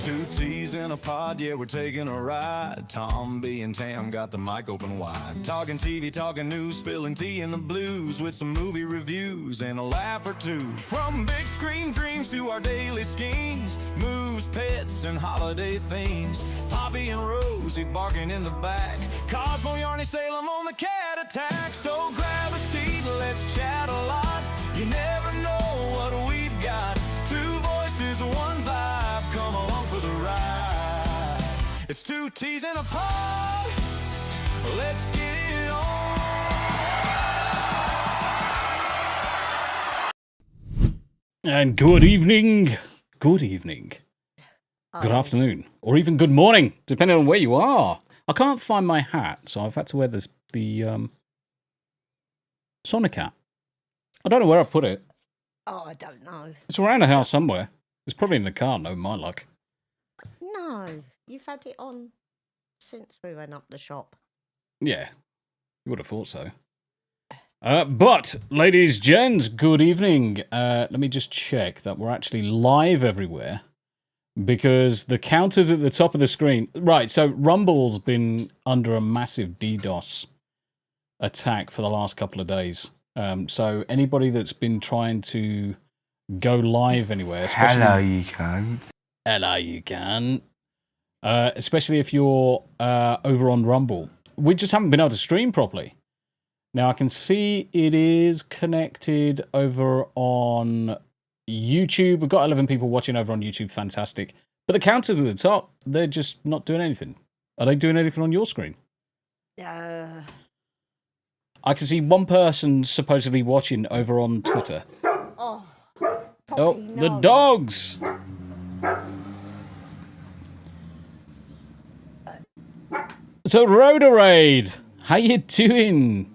Two T's in a pod, yeah, we're taking a ride. Tombi and Tam got the mic open wide. Talking TV, talking news, spilling tea in the blues with some movie reviews and a laugh or two. From big screen dreams to our daily schemes, moves, pets, and holiday themes. Poppy and Rosie barking in the back. Cosmo, Yarny, Salem on the cat attack. So grab a seat, let's chat a lot. You never know what we've got. Two voices, one vibe. Come along for the ride. It's two T's in a pod. Let's get it on. And good evening. Good evening. Good afternoon. Or even good morning, depending on where you are. I can't find my hat, so I've had to wear the Sonic hat. I don't know where I put it. Oh, I don't know. It's around the house somewhere. It's probably in the car, no, my luck. No, you've had it on since we went up the shop. Yeah, you would have thought so. But, ladies, gents, good evening. Let me just check that we're actually live everywhere. Because the counters at the top of the screen... Right, so Rumble's been under a massive DDoS attack for the last couple of days. So anybody that's been trying to go live anywhere... Hello, you can. Hello, you can. Especially if you're over on Rumble. We just haven't been able to stream properly. Now, I can see it is connected over on YouTube. We've got 11 people watching over on YouTube. Fantastic. But the counters at the top, they're just not doing anything. Are they doing anything on your screen? I can see one person supposedly watching over on Twitter. Oh, the dogs! So, Rotorade, how you doing?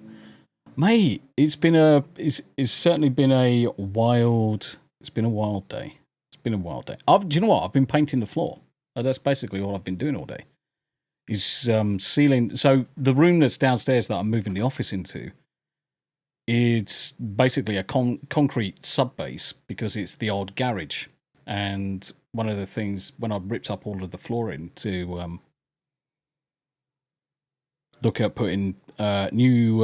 Mate, it's certainly been a wild... It's been a wild day. It's been a wild day. Do you know what? I've been painting the floor. That's basically all I've been doing all day. Is sealing... So, the room that's downstairs that I'm moving the office into, it's basically a concrete sub-base because it's the old garage. And one of the things, when I ripped up all of the flooring to look at putting new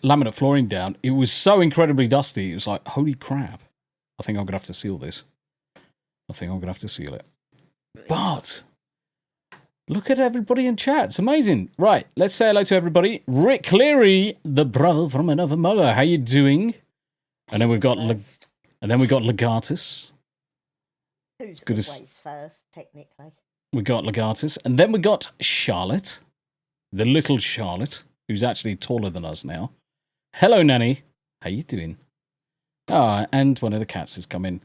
laminate flooring down, it was so incredibly dusty. It was like, holy crap. I think I'm going to have to seal this. I think I'm going to have to seal it. But look at everybody in chat. It's amazing. Right, let's say hello to everybody. Rick Cleary, the brother from another mother. How you doing? And then we've got Legatus. Who's always first, technically? We got Legatus. And then we got Charlotte. The little Charlotte, who's actually taller than us now. Hello, Nanny. How you doing? Ah, and one of the cats has come in.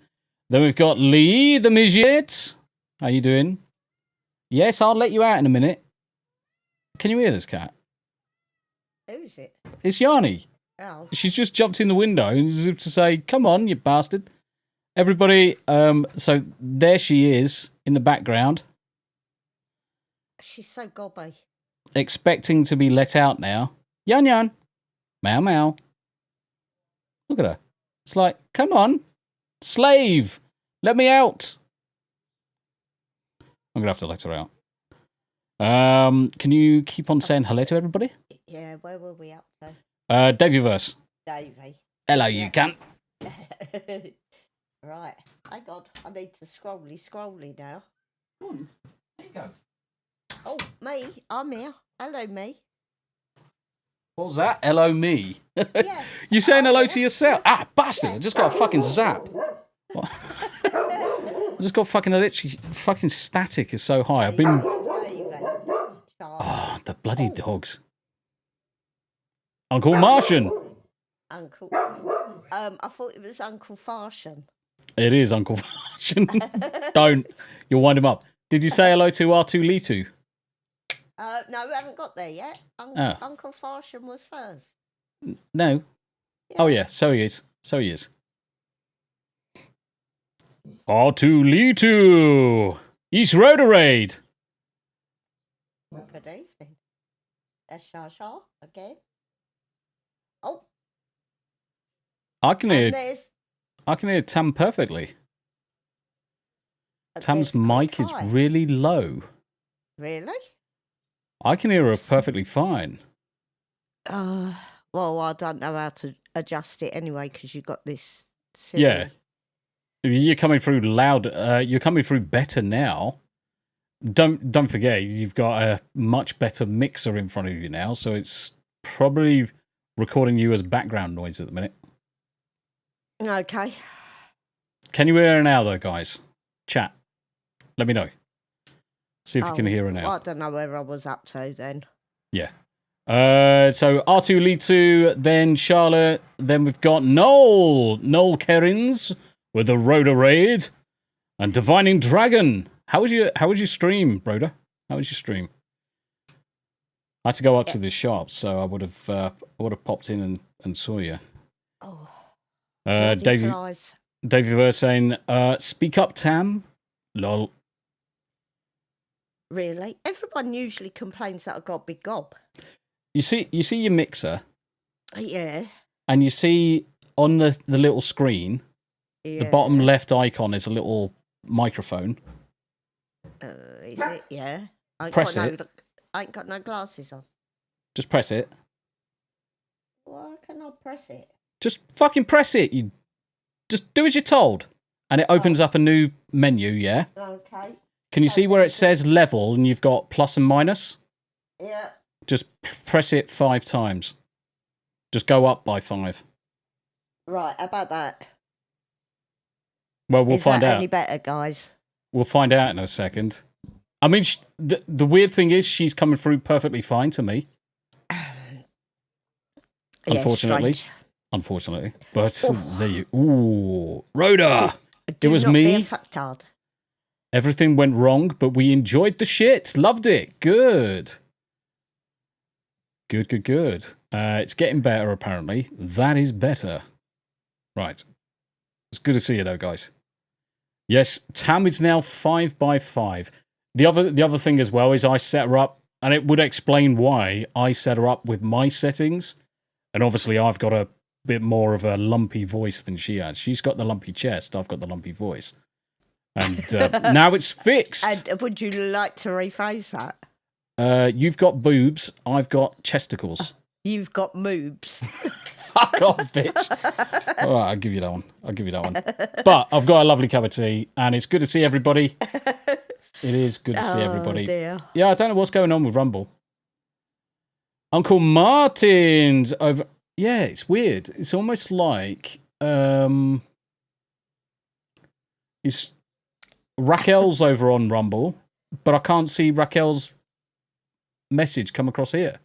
Then we've got Lee, the midget. How you doing? Yes, I'll let you out in a minute. Can you hear this cat? Who's it? It's Yarny. Oh. She's just jumped in the window as if to say, come on, you bastard. Everybody, so there she is in the background. She's so gobby. Expecting to be let out now. Yan yan. Meow meow. Look at her. It's like, come on. Slave. Let me out. I'm going to have to let her out. Can you keep on saying hello to everybody? Yeah, where were we up to? Daveyverse. Davey. Hello, you cunt. Right. Hang on. I need to scrolly now. There you go. Oh, me. I'm here. Hello, me. What was that? Hello, me. Yeah. You saying hello to yourself? Ah, bastard. I just got a fucking zap. What? I just got fucking electric. Fucking static is so high. I've been... Oh, the bloody dogs. Uncle Martian. Uncle. I thought it was Uncle Farshan. It is Uncle Farshan. Don't. You'll wind him up. Did you say hello to R2Litu? No, we haven't got there yet. Uncle Farshan was first. No. Yeah. Oh, yeah. So he is. R2Litu. East Rotorade. Good evening. That's Shah again. Oh. I can hear Tam perfectly. Tam's There's a bit mic is high. really low. Really? I can hear her perfectly fine. Well, I don't know how to adjust it anyway because you've got this silly... Yeah. You're coming through loud. You're coming through better now. Don't forget, you've got a much better mixer in front of you now, so it's probably recording you as background noise at the minute. Okay. Can you hear her now, though, guys? Chat. Let me know. See if you can hear her now. I don't know where I was up to then. Yeah. So R2 lead 2, then Charlotte, then we've got Noel Kerrins with the Rhoda Raid, and Divining Dragon. How was your stream, Rhoda? How was your stream? I had to go up to the shop, so I would have popped in and saw you. Oh. David Verse saying, "Speak up, Tam." Lol. Really? Everyone usually complains that I've got a big gob. You see your mixer, Yeah. and you see on the little screen, the bottom left icon is a little microphone. Is it? Yeah. Press it. I ain't got no glasses on. Just press it. Why can I press it? Just fucking press it. You just do as you're told, and it opens up a new menu. Yeah. Okay. Can you see where it says level and you've got plus and minus? Yeah. Just press it 5 times. Just go up by 5. Right. How about that? Well, we'll Is find that out. any better, guys? We'll find out in a second. I mean, the weird thing is she's coming through perfectly fine to me. Unfortunately. Strange. Unfortunately. But there you... Ooh. Rhoda! Do It was not be me. a fucktard. Everything went wrong, but we enjoyed the shit. Loved it. Good. Good. It's getting better, apparently. That is better. Right. It's good to see you, though, guys. Yes, Tam is now 5x5. The other thing as well is I set her up, and it would explain why I set her up with my settings. And obviously, I've got a bit more of a lumpy voice than she has. She's got the lumpy chest. I've got the lumpy voice. And now it's fixed. And would you like to rephrase that? You've got boobs. I've got chesticles. You've got moobs. Fuck off, bitch. All right, I'll give you that one. But I've got a lovely cup of tea, and it's good to see everybody. It is good to see everybody. Dear. Yeah, I don't know what's going on with Rumble. Uncle Martin's over. Yeah, it's weird. It's almost like Raquel's over on Rumble, but I can't see Raquel's message come across here.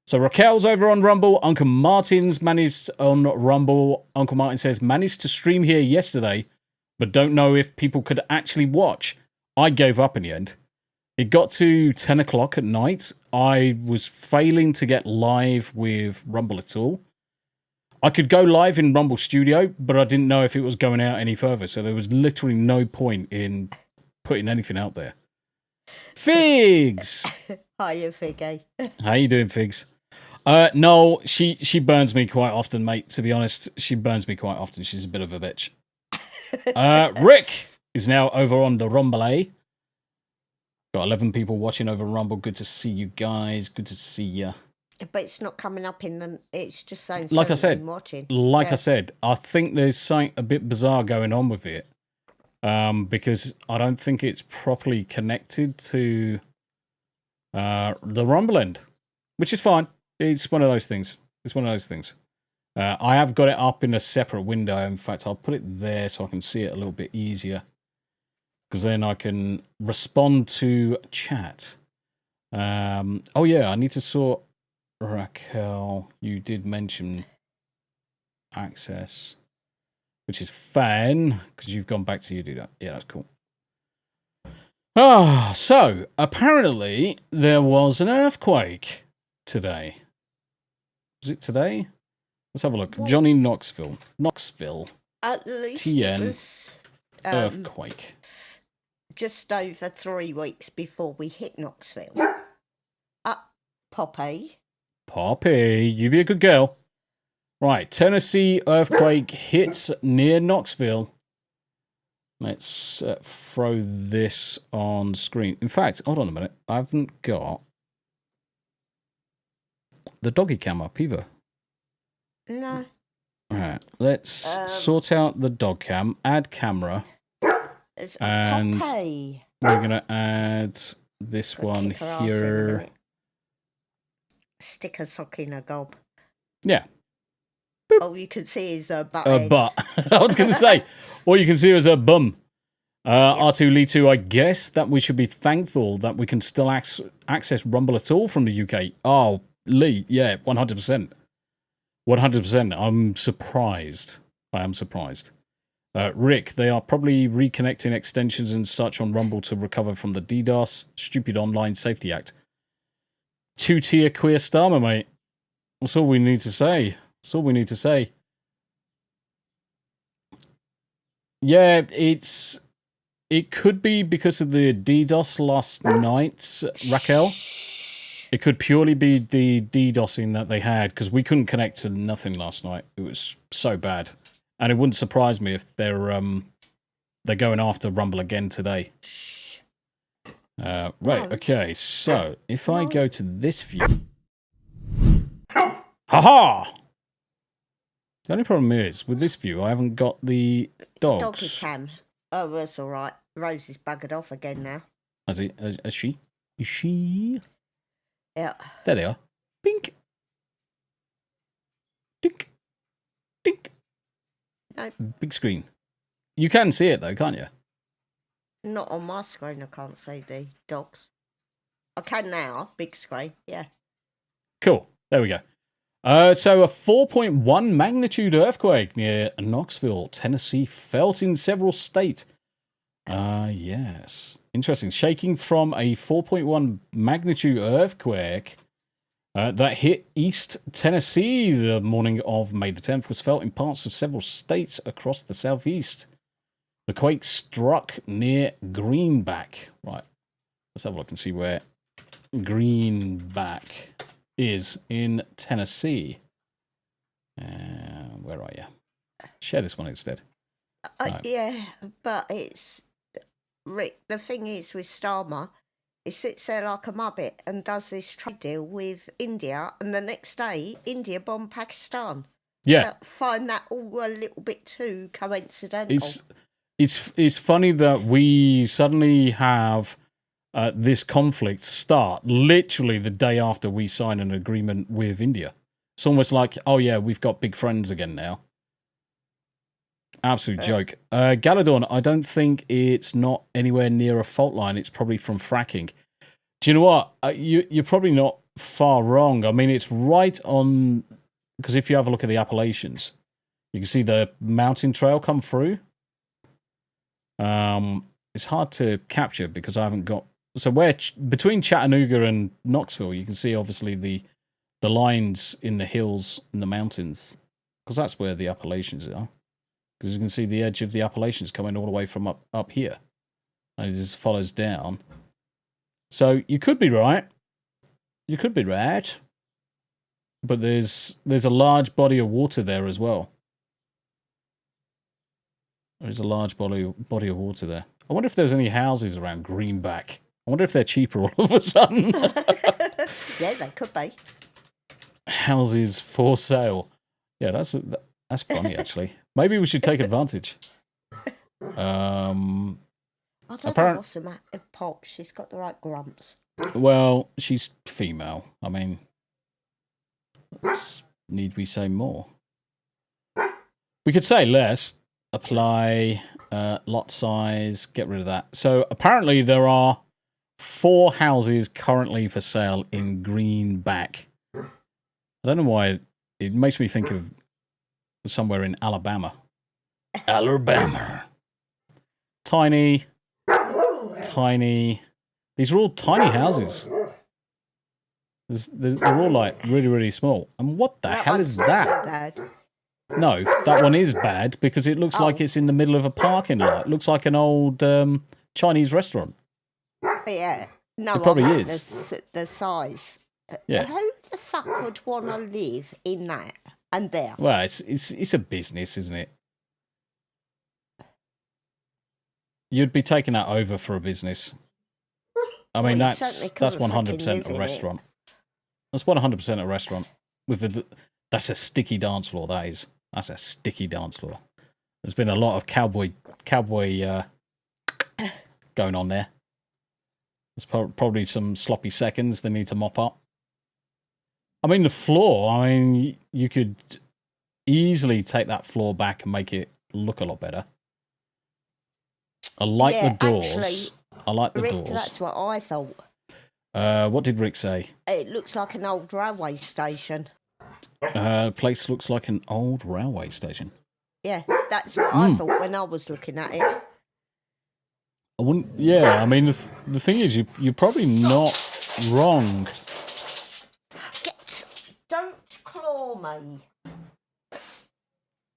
So Raquel's over on Rumble. Uncle Martin's managed on Rumble. Uncle Martin says, managed to stream here yesterday, but don't know if people could actually watch. I gave up in the end. It got to 10 o'clock at night. I was failing to get live with Rumble at all. I could go live in Rumble Studio, but I didn't know if it was going out any further. So there was literally no point in putting anything out there. Figs! Hiya, Figgy. How you doing, Figs? No, she burns me quite often, mate. To be honest, she burns me quite often. She's a bit of a bitch. Rick is now over on the Rumble, eh? Got 11 people watching over Rumble. Good to see you guys. Good to see you. But it's not coming up in the... It's just saying Like I said, watching. I said, I think there's something a bit bizarre going on with it. Because I don't think it's properly connected to the Rumble end. Which is fine. It's one of those things. I have got it up in a separate window. In fact, I'll put it there so I can see it a little bit easier. Because then I can respond to chat. Oh yeah, I need to sort... Raquel, you did mention access, which is fine, because you've gone back to you do that. Yeah, that's cool. So, apparently, there was an earthquake today. Was it today? Let's have a look. Johnny Knoxville. At least TN. it was Earthquake. just over 3 weeks before we hit Knoxville. Poppy. Poppy, you be a good girl. Right, Tennessee earthquake hits near Knoxville. Let's throw this on screen. In fact, hold on a minute. I haven't got the doggy cam up either. No. All right, let's sort out the dog cam, add camera, It's and Poppy. we're going to add this Gotta one kick her arse in a here. minute. Stick a sock in a gob. Yeah. Oh, you can see his butt A end. butt. I was going to say, all you can see is a bum. R2Lee2, I guess that we should be thankful that we can still access Rumble at all from the UK. Oh, Lee, yeah, 100%. 100%. I'm surprised. I am surprised. Rick, they are probably reconnecting extensions and such on Rumble to recover from the DDoS. Stupid Online Safety Act. 2-tier queer starmer, mate. That's all we need to say. That's all we need to say. Yeah, it could be because of the DDoS last night, Raquel. It could purely be the DDoSing that they had, because we couldn't connect to nothing last night. It was so bad. And it wouldn't surprise me if they're going after Rumble again today. Right, okay, so if I go to this view... Ha-ha! The only problem is, with this view, I haven't got the dogs. Doggy cam. Oh, that's all right. Rose is buggered off again now. Is she? Is she? Yeah. There they are. Pink. Dink. Dink. No, Big screen. You can see it though, can't you? not on my screen. I can't see the dogs. I can now. Big screen. Yeah. Cool. There we go. So a 4.1 magnitude earthquake near Knoxville, Tennessee, felt in several states. Yes. Interesting. Shaking from a 4.1 magnitude earthquake that hit East Tennessee the morning of May the 10th was felt in parts of several states across the southeast. The quake struck near Greenback. Right. Let's have a look and see where Greenback is in Tennessee. Where are you? Share this one instead. No. Yeah, but it's... Rick, the thing is with Starmer, he sits there like a muppet and does this trade deal with India, and the next day, India bombed Pakistan. Yeah. So I find that all a little bit too coincidental. It's funny that we suddenly have this conflict start literally the day after we sign an agreement with India. It's almost like, oh yeah, we've got big friends again now. Absolute joke. Galadorn, I don't think it's not anywhere near a fault line. It's probably from fracking. Do you know what? You're probably not far wrong. I mean, it's right on... Because if you have a look at the Appalachians, you can see the mountain trail come through. It's hard to capture because I haven't got... So where between Chattanooga and Knoxville, you can see obviously the lines in the hills and the mountains. Because that's where the Appalachians are. Because you can see the edge of the Appalachians coming all the way from up here. And it just follows down. So you could be right. You could be right. But there's a large body of water there as well. There's a large body of water there. I wonder if there's any houses around Greenback. I wonder if they're cheaper all of a sudden. Yeah, they could be. Houses for sale. Yeah, that's funny actually. Maybe we should take advantage. I don't know what's the matter with Pop. She's got the right grumps. Well, she's female. I mean, need we say more? We could say less. Apply, lot size, get rid of that. So apparently there are 4 houses currently for sale in Greenback. I don't know why. It makes me think of somewhere in Alabama. Alabama. Tiny. These are all tiny houses. They're all like really, really small. And what the hell is that? No, that one is bad because it looks like it's in the middle of a parking lot. It looks like an old Chinese restaurant. Yeah. No, it probably is. The size. Yeah. Who the fuck would want to live in that and there? Well, it's a business, isn't it? You'd be taking that over for a business. I mean, Well, you that's certainly couldn't 100% freaking live a in it. restaurant. That's 100% a restaurant. That's a sticky dance floor. That is. That's a sticky dance floor. There's been a lot of cowboy going on there. There's probably some sloppy seconds they need to mop up. I mean, the floor. I mean, you could easily take that floor back and make it look a lot better. I like the doors. Actually, I like the Rick, doors. that's what I thought. What did Rick say? It looks like an old railway station. Place looks like an old railway station. Yeah, that's what I thought when I was looking at it. I wouldn't. Yeah, I mean, the thing is, you're probably not wrong. Don't claw me.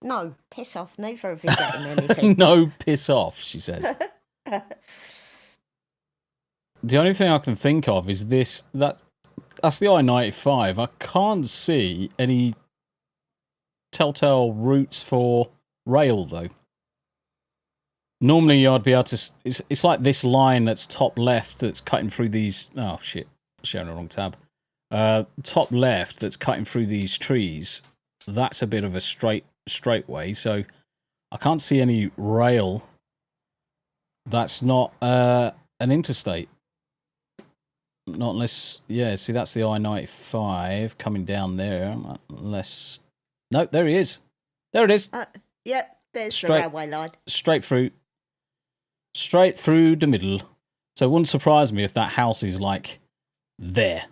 No, piss off. Neither of you getting anything. No, piss off, she says. The only thing I can think of is this. That's the I-95. I can't see any telltale routes for rail, though. Normally, I'd be able to... It's like this line that's top left that's cutting through these... Oh, shit. Sharing the wrong tab. Top left that's cutting through these trees. That's a bit of a straight way, so I can't see any rail. That's not an interstate. Not unless... Yeah, see, that's the I-95 coming down there. Unless... No, there he is. There it is. Yep, there's the railway line. Straight through the middle. So it wouldn't surprise me if that house is like there,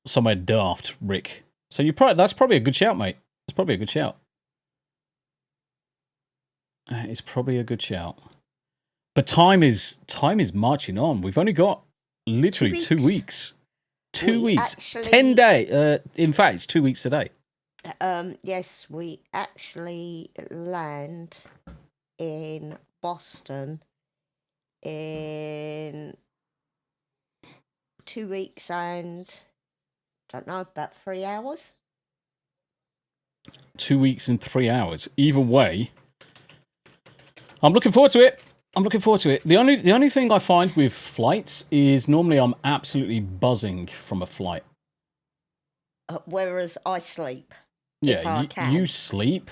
somewhere daft, Rick. So that's probably a good shout, mate. It's probably a good shout. It's probably a good shout. But time is marching on. We've only got literally 2 weeks. 2 weeks. 10 days. In fact, it's 2 weeks today. Yes, we actually land in Boston in 2 weeks and, don't know, about 3 hours. 2 weeks and 3 hours. Either way, I'm looking forward to it. The only thing I find with flights is normally I'm absolutely buzzing from a flight. Whereas I sleep. Yeah, you sleep.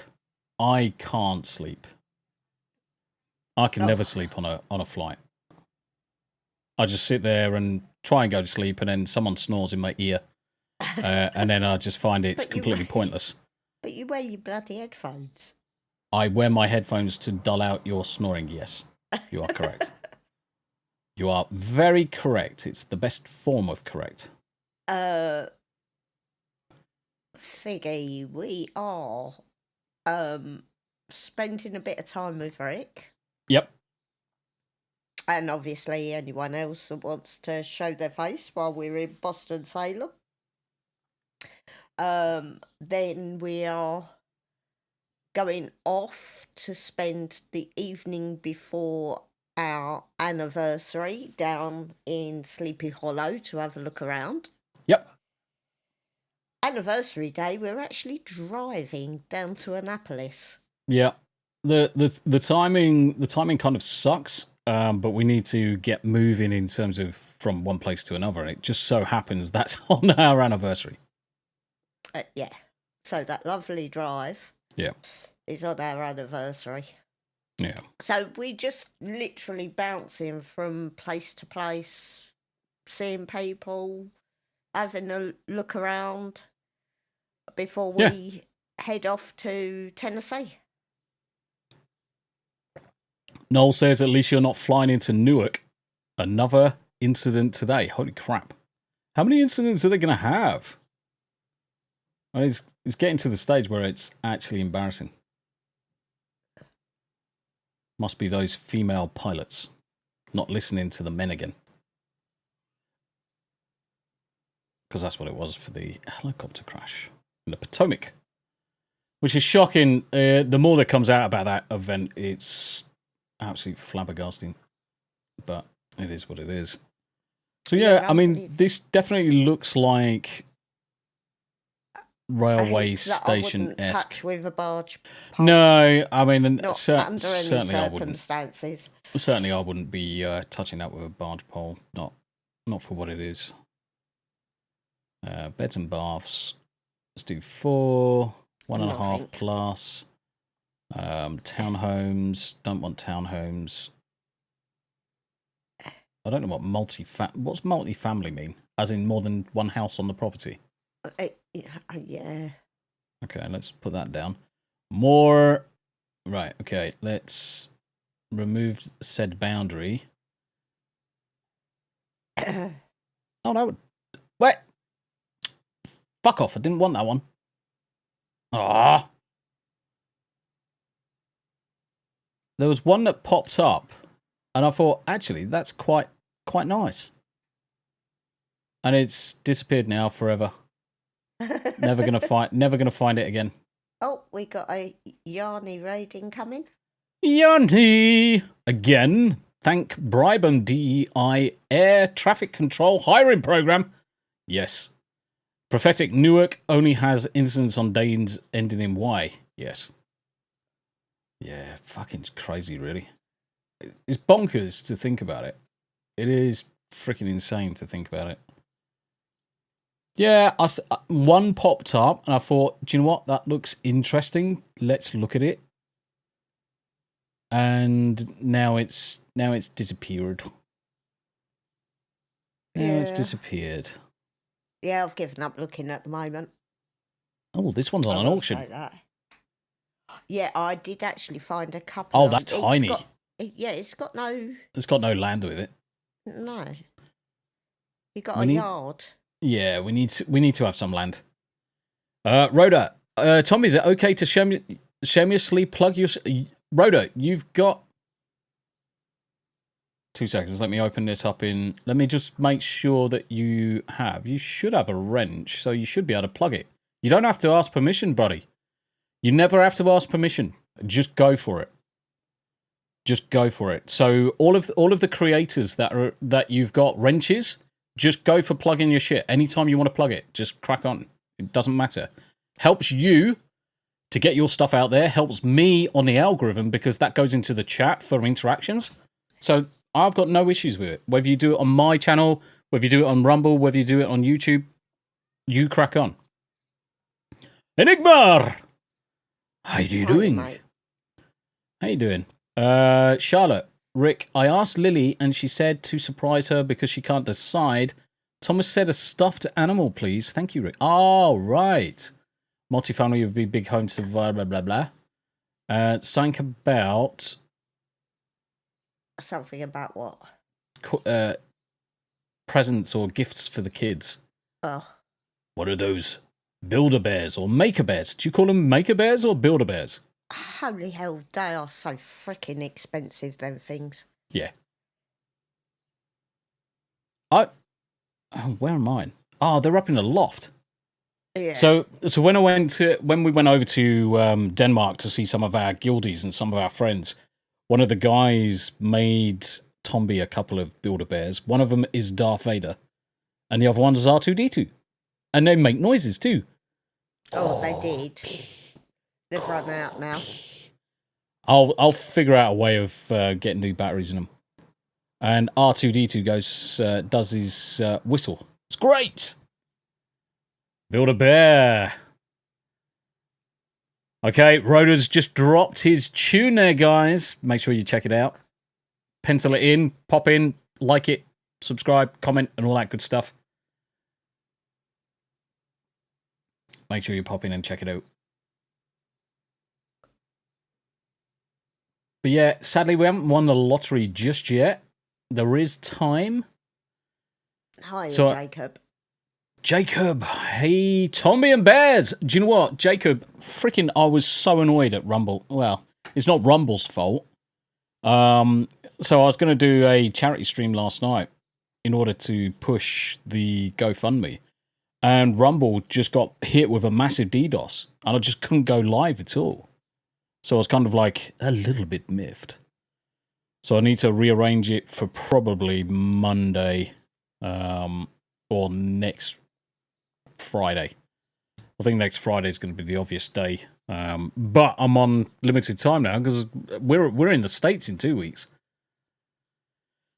I can't sleep. I can never sleep on a flight. I just sit there and try and go to sleep, and then someone snores in my ear, and then I just find it's completely pointless. But you wear your bloody headphones. I wear my headphones to dull out your snoring. Yes, you are correct. You are very correct. It's the best form of correct. Figgy, we are spending a bit of time with Rick. Yep. And obviously anyone else that wants to show their face while we're in Boston, Salem. Then we are going off to spend the evening before our anniversary down in Sleepy Hollow to have a look around. Yep. Anniversary day, we're actually driving down to Annapolis. Yeah. The timing kind of sucks, but we need to get moving in terms of from one place to another, and it just so happens that's on our anniversary. Yeah. So that lovely drive is on our anniversary. Yeah. So we're just literally bouncing from place to place, seeing people, having a look around before we head off to Tennessee. Noel says, at least you're not flying into Newark. Another incident today. Holy crap. How many incidents are they going to have? I mean, it's getting to the stage where it's actually embarrassing. Must be those female pilots not listening to the men again. Because that's what it was for the helicopter crash in the Potomac. Which is shocking. The more that comes out about that event, it's absolutely flabbergasting. But it is what it is. So yeah, I mean, this definitely looks like railway That I station wouldn't esque. touch with a barge pole. No, I mean, Not under any certainly I wouldn't. circumstances. Certainly, I wouldn't be touching that with a barge pole. Not for what it is. Beds and baths. Let's do 4, 1.5 Nothing. plus. Townhomes. Don't want townhomes. I don't know what what's multi-family mean? As in more than one house on the property? Yeah. Okay, let's put that down. More. Right, okay, let's remove said boundary. Oh, no. Wait. Fuck off, I didn't want that one. Ah. There was one that popped up, and I thought, actually, that's quite nice. And it's disappeared now forever. Never gonna find it again. Oh, we got a Yarny raid incoming. Yanni! Again, thank Bribham DEI Air Traffic Control Hiring Program. Yes. Prophetic Newark only has incidents on days ending in Y. Yes. Yeah, fucking crazy, really. It's bonkers to think about it. It is freaking insane to think about it. Yeah, one popped up, and I thought, do you know what? That looks interesting. Let's look at it. And now it's disappeared. Now it's disappeared. Yeah, I've given up looking at the moment. Oh, this one's on an auction. Like that. Yeah, I did actually find a couple. Oh, that's tiny. It's got no. It's got no land with it. No. You got a yard. Yeah, we need to have some land. Rhoda, Tommy, is it okay to shamelessly plug your... Rhoda, you've got... 2 seconds, let me open this up in... Let me just make sure that you should have a wrench, so you should be able to plug it. You don't have to ask permission, buddy. You never have to ask permission. Just go for it. Just go for it. So all of the creators that you've got wrenches... Just go for plugging your shit. Anytime you want to plug it, just crack on. It doesn't matter. Helps you to get your stuff out there. Helps me on the algorithm because that goes into the chat for interactions. So I've got no issues with it. Whether you do it on my channel, whether you do it on Rumble, whether you do it on YouTube, you crack on. Enigma! How you doing? Mate. How you doing? Charlotte. Rick, I asked Lily and she said to surprise her because she can't decide. Thomas said a stuffed animal, please. Thank you, Rick. Oh, right. Multifamily would be big home to blah, blah, blah, blah. Something about... Something about what? Presents or gifts for the kids. Oh. What are those? Build-A-Bears or Make-A-Bears? Do you call them Make-A-Bears or Build-A-Bears? Holy hell, they are so freaking expensive, them things. Yeah. Where am I? Oh, they're up in the loft. Yeah. So when we went over to Denmark to see some of our guildies and some of our friends, one of the guys made Tombi a couple of Build-A-Bears. One of them is Darth Vader, and the other one is R2-D2, and they make noises too. Oh, they did. They've run out now. I'll figure out a way of getting new batteries in them. And R2-D2 does his whistle. It's great. Build-A-Bear. Okay, Rhoda's just dropped his tune there, guys. Make sure you check it out. Pencil it in, pop in, like it, subscribe, comment, and all that good stuff. Make sure you pop in and check it out. But yeah, sadly, we haven't won the lottery just yet. There is time. Hi, Jacob. Jacob, hey, Tombi and Bears. Do you know what, Jacob? Freaking, I was so annoyed at Rumble. Well, it's not Rumble's fault. So I was going to do a charity stream last night in order to push the GoFundMe, and Rumble just got hit with a massive DDoS, and I just couldn't go live at all. So I was kind of like a little bit miffed. So I need to rearrange it for probably Monday or next Friday. I think next Friday is going to be the obvious day. But I'm on limited time now because we're in the States in 2 weeks.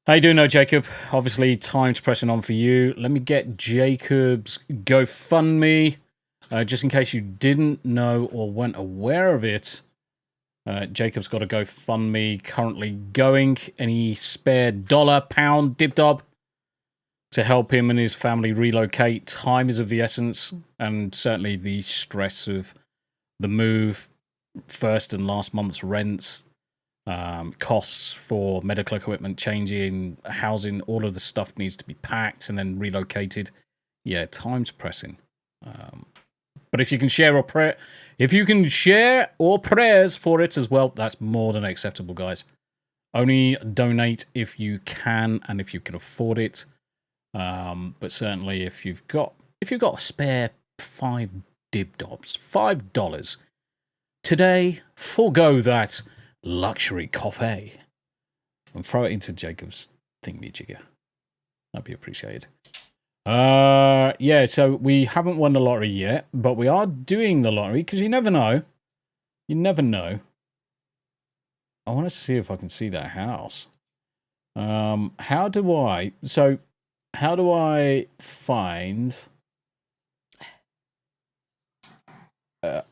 How you doing now, Jacob? Obviously, time's pressing on for you. Let me get Jacob's GoFundMe. Just in case you didn't know or weren't aware of it, Jacob's got a GoFundMe currently going. Any spare dollar, pound, dib-dob to help him and his family relocate. Time is of the essence, and certainly the stress of the move, first and last month's rents, costs for medical equipment changing, housing, all of the stuff needs to be packed and then relocated. Yeah, time's pressing. But if you can share or prayers for it as well, that's more than acceptable, guys. Only donate if you can and if you can afford it. But certainly, if you've got a spare $5 today, forego that luxury coffee and throw it into Jacob's thingy-jigger. That'd be appreciated. Yeah. So we haven't won the lottery yet, but we are doing the lottery because you never know. You never know. I want to see if I can see that house. How do I find...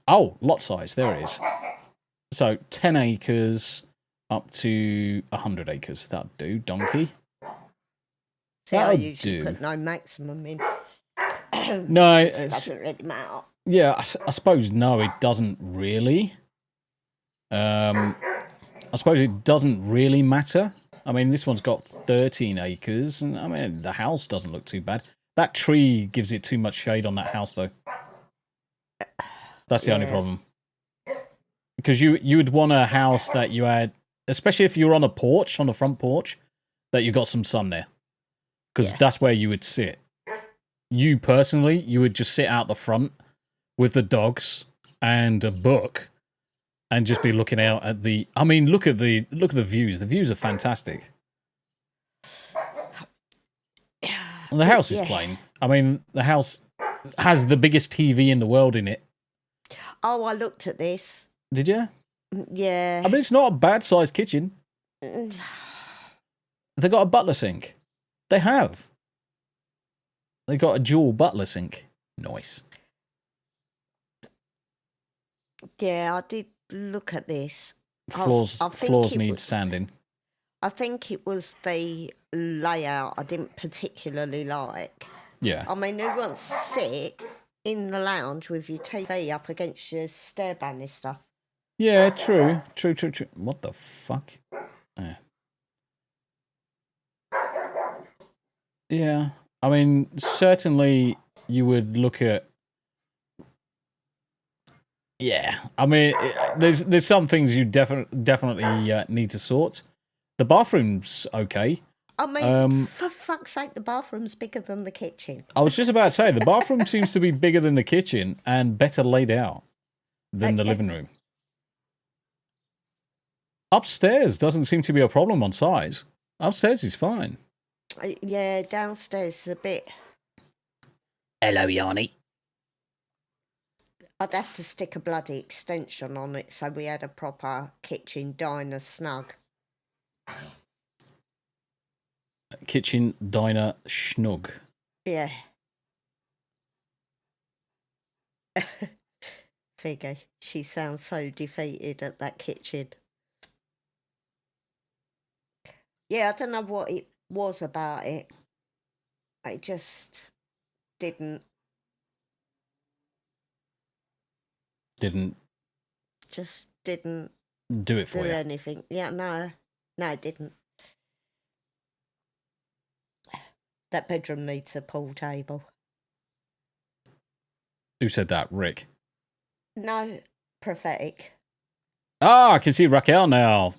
lot size. There it is. So, 10 acres up to 100 acres. That'll do, donkey. See, I usually put no maximum in. No, it doesn't really matter. Yeah, I suppose no, it doesn't really. I suppose it doesn't really matter. I mean, this one's got 13 acres, and I mean, the house doesn't look too bad. That tree gives it too much shade on that house, though. That's the only problem. Because you would want a house that you had, especially if you're on a porch, on the front porch, that you got some sun there. Because that's where you would sit. You personally, you would just sit out the front with the dogs and a book and just be looking out at the... I mean, look at the views. The views are fantastic. Well, the house is plain. I mean, the house has the biggest TV in the world in it. Oh, I looked at this. Did you? Yeah. I mean, it's not a bad-sized kitchen. They got a butler sink. They have. They got a dual butler sink. Nice. Yeah, I did look at this. Floors need sanding. I think it was the layout I didn't particularly like. Yeah. I mean, who wants to sit in the lounge with your TV up against your stair banister? Yeah, true. What the fuck? Yeah. I mean, certainly you would look at... Yeah. I mean, there's some things you definitely need to sort. The bathroom's okay. I mean, for fuck's sake, the bathroom's bigger than the kitchen. I was just about to say, the bathroom seems to be bigger than the kitchen and better laid out than the living room. Upstairs doesn't seem to be a problem on size. Upstairs is fine. Yeah, downstairs is a bit... Hello, Yanni. I'd have to stick a bloody extension on it so we had a proper kitchen diner snug. Kitchen diner snug. Yeah. Figure, she sounds so defeated at that kitchen. Yeah, I don't know what it was about it. I just didn't. Just didn't do it for you. Anything. Yeah, no, it didn't. That bedroom needs a pool table. Who said that, Rick? No, prophetic. I can see Raquel now.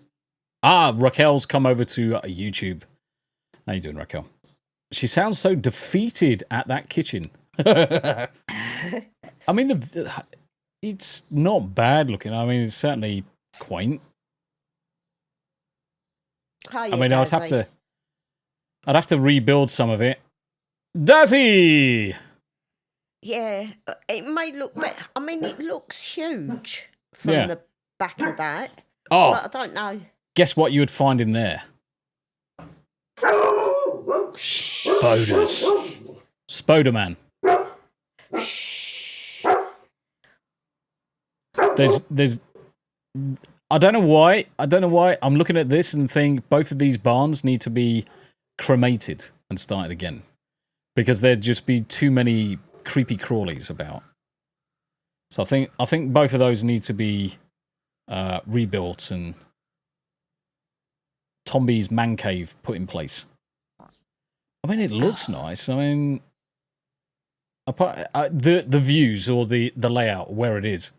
Raquel's come over to YouTube. How you doing, Raquel? She sounds so defeated at that kitchen. I mean, it's not bad looking. I mean, it's certainly quaint. I mean, I'd have to rebuild some of it. Dazzy! Yeah, it may look better. I mean, it looks huge from Yeah. the back of that. Oh, But I don't know. guess what you would find in there? Spoders. Spoderman. There's I don't know why. I'm looking at this and think both of these barns need to be cremated and started again. Because there'd just be too many creepy crawlies about. So I think both of those need to be rebuilt and Tombi's man cave put in place. I mean, it looks nice. I mean, the views or the layout where it is.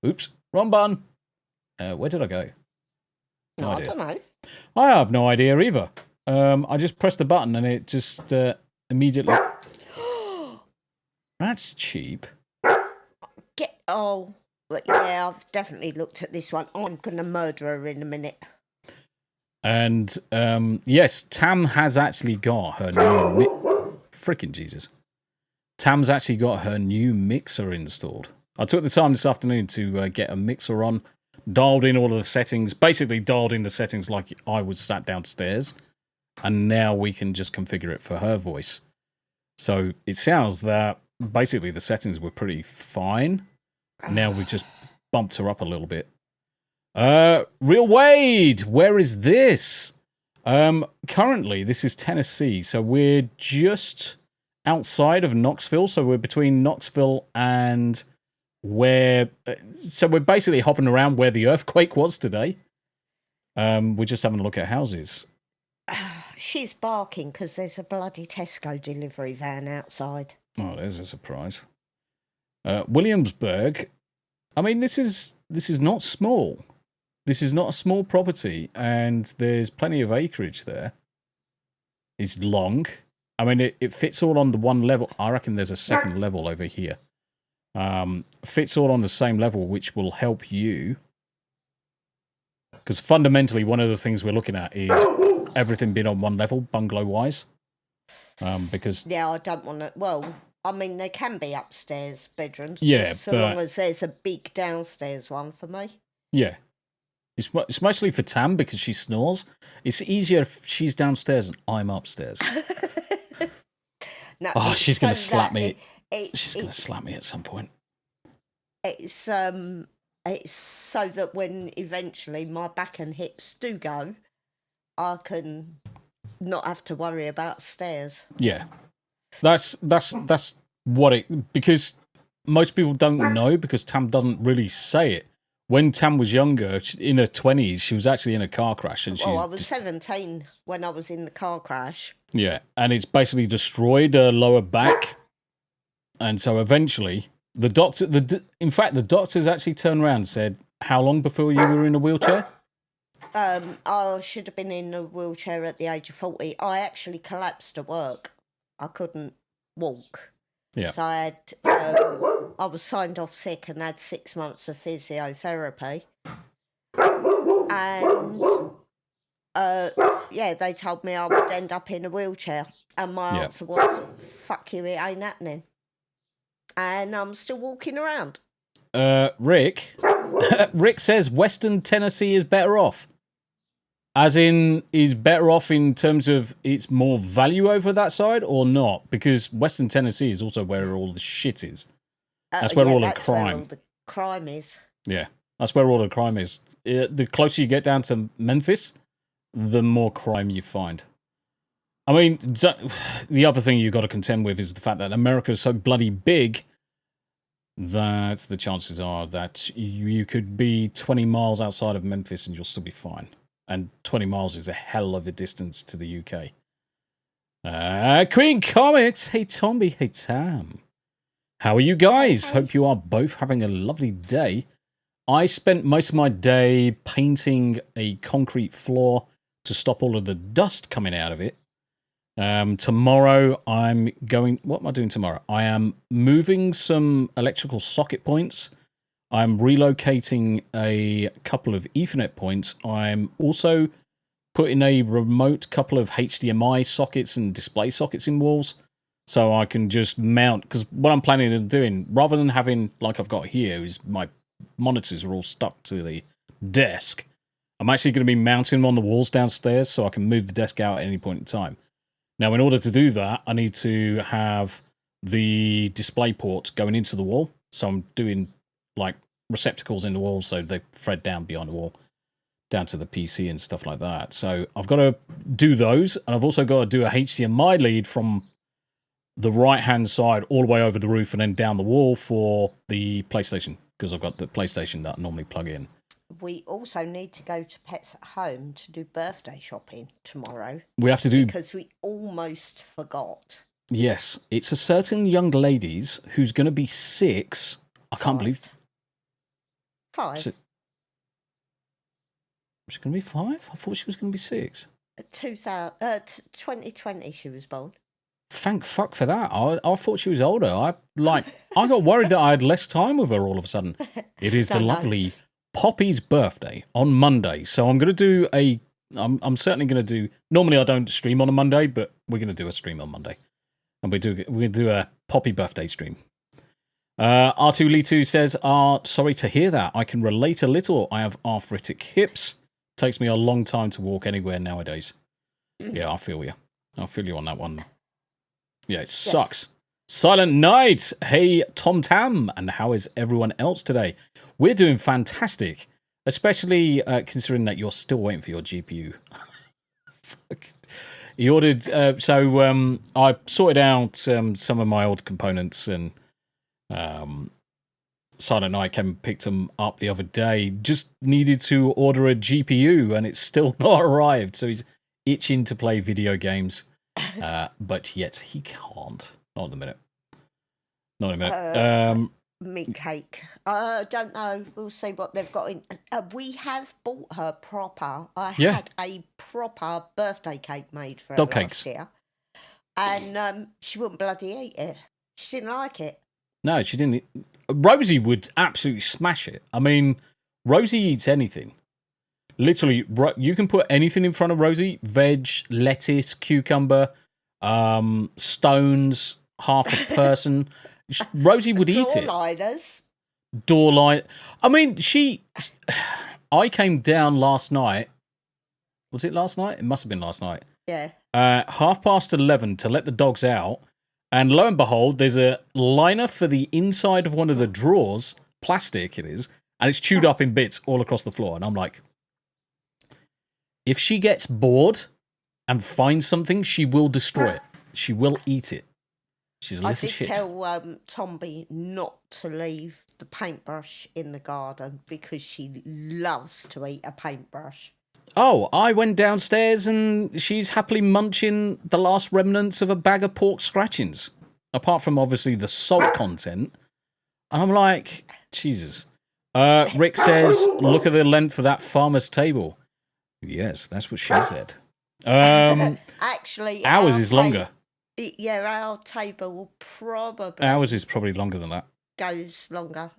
Oops, wrong button. Where did I go? No, I don't know. I have no idea either. I just pressed the button and it just immediately. That's cheap. Yeah, I've definitely looked at this one. I'm gonna murder her in a minute. And yes, Tam has actually got her new freaking Jesus. Tam's actually got her new mixer installed. I took the time this afternoon to get a mixer on, dialed in all of the settings, basically dialed in the settings like I was sat downstairs, and now we can just configure it for her voice. So it sounds that basically the settings were pretty fine. Now we've just bumped her up a little bit. Real Wade, where is this? Currently, this is Tennessee, so we're just outside of Knoxville, so we're between Knoxville and so we're basically hopping around where the earthquake was today. We're just having a look at houses. She's barking because there's a bloody Tesco delivery van outside. Oh, there's a surprise. Williamsburg. I mean, this is not small. This is not a small property, and there's plenty of acreage there. It's long. I mean, it fits all on the one level. I reckon there's a second level over here. Fits all on the same level, which will help you. Because fundamentally, one of the things we're looking at is everything being on one level, bungalow-wise. Because yeah, I don't want to. Well, I mean, there can be upstairs bedrooms. Yeah, just so long as there's a big downstairs one for me. Yeah. It's mostly for Tam because she snores. It's easier if she's downstairs and I'm upstairs. No, she's going to slap me. She's going to slap me at some point. It's so that when eventually my back and hips do go, I can not have to worry about stairs. Yeah. That's what it, because most people don't know because Tam doesn't really say it. When Tam was younger, in her 20s, she was actually in a car crash. And I was 17 when I was in the car crash. Yeah, and it's basically destroyed her lower back. And so eventually, the doctors actually turned around and said, how long before you were in a wheelchair? I should have been in a wheelchair at the age of 40. I actually collapsed at work. I couldn't walk. Yeah. So I was signed off sick and had 6 months of physiotherapy. And they told me I would end up in a wheelchair. And my answer was, fuck you, it ain't happening. And I'm still walking around. Rick says Western Tennessee is better off. As in, is better off in terms of it's more value over that side or not? Because Western Tennessee is also where all the shit is. That's where all the crime. Where all the crime is. Yeah, that's where all the crime is. The closer you get down to Memphis, the more crime you find. I mean, the other thing you've got to contend with is the fact that America is so bloody big that the chances are that you could be 20 miles outside of Memphis and you'll still be fine. And 20 miles is a hell of a distance to the UK. Queen Comics, hey Tombi, hey Tam. How are you guys? Hope you are both having a lovely day. I spent most of my day painting a concrete floor to stop all of the dust coming out of it. Tomorrow I'm going... What am I doing tomorrow? I am moving some electrical socket points. I'm relocating a couple of Ethernet points. I'm also putting a remote couple of HDMI sockets and display sockets in walls. so I can just mount. Because what I'm planning on doing, rather than having like I've got here, is my monitors are all stuck to the desk. I'm actually going to be mounting them on the walls downstairs, so I can move the desk out at any point in time. Now, in order to do that, I need to have the display ports going into the wall. So I'm doing like receptacles in the wall, so they thread down beyond the wall, down to the PC and stuff like that. So I've got to do those, and I've also got to do a HDMI lead from the right-hand side all the way over the roof and then down the wall for the PlayStation, because I've got the PlayStation that I normally plug in. We also need to go to Pets at Home to do birthday shopping tomorrow. We have to do... Because we almost forgot. Yes, it's a certain young lady's who's going to be 6. I can't believe... 5. She's going to be 5? I thought she was going to be 6. 2020 she was born. Thank fuck for that. I thought she was older. I got worried that I had less time with her all of a sudden. It is the lovely Poppy's birthday on Monday. So I'm going to do I'm certainly going to do... Normally I don't stream on a Monday, but we're going to do a stream on Monday. And we're going to do a Poppy birthday stream. R2Lee2 says, sorry to hear that. I can relate a little. I have arthritic hips. Takes me a long time to walk anywhere nowadays. Yeah, I feel you. I feel you on that one. Yeah, it sucks. Silent Night. Hey, Tom Tam. And how is everyone else today? We're doing fantastic. Especially considering that you're still waiting for your GPU. He ordered... I sorted out some of my old components, and Silent Night came and picked them up the other day. Just needed to order a GPU, and it's still not arrived. So he's itching to play video games. But yet he can't. Not in a minute. Not in a minute. Meat cake. I don't know. We'll see what they've got in. We have bought her proper. I had a proper birthday cake made for her last year. And she wouldn't bloody eat it. She didn't like it. No, she didn't. Rosie would absolutely smash it. I mean, Rosie eats anything. Literally, you can put anything in front of Rosie. Veg, lettuce, cucumber, stones, half a person. Rosie would eat it. Door light. I mean, I came down last night. Was it last night? It must have been last night. Yeah. 11:30 to let the dogs out. And lo and behold, there's a liner for the inside of one of the drawers. Plastic it is. And it's chewed up in bits all across the floor. And I'm like... If she gets bored and finds something, she will destroy it. She will eat it. She's a little shit. I did tell Tombi not to leave the paintbrush in the garden because she loves to eat a paintbrush. Oh, I went downstairs and she's happily munching the last remnants of a bag of pork scratchings. Apart from, obviously, the salt content. And I'm like, Jesus. Rick says, look at the length of that farmer's table. Yes, that's what she said. Actually, ours is longer. Yeah, our table will probably... Ours is probably longer than that. Goes longer.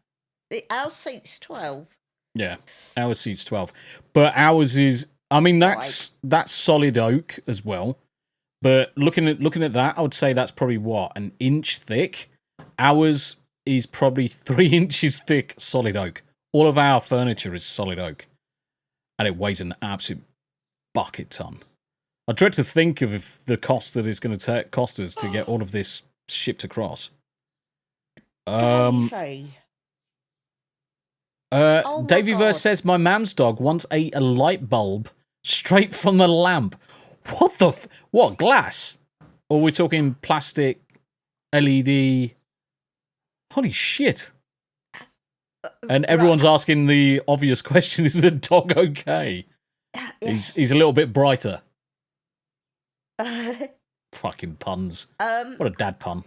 Our seat's 12. Yeah, our seat's 12. But ours is... I mean, that's solid oak as well. But looking at that, I would say that's probably, what, an inch thick? Ours is probably 3 inches thick solid oak. All of our furniture is solid oak. And it weighs an absolute bucket ton. I dread to think of the cost that it's going to cost us to get all of this shipped across. Davey. Davey Verse says, my mam's dog once ate a light bulb straight from the lamp. What the... what, glass? Or are we talking plastic, LED? Holy shit. And everyone's asking the obvious question, is the dog okay? Yeah. He's a little bit brighter. Fucking puns. What a dad pun.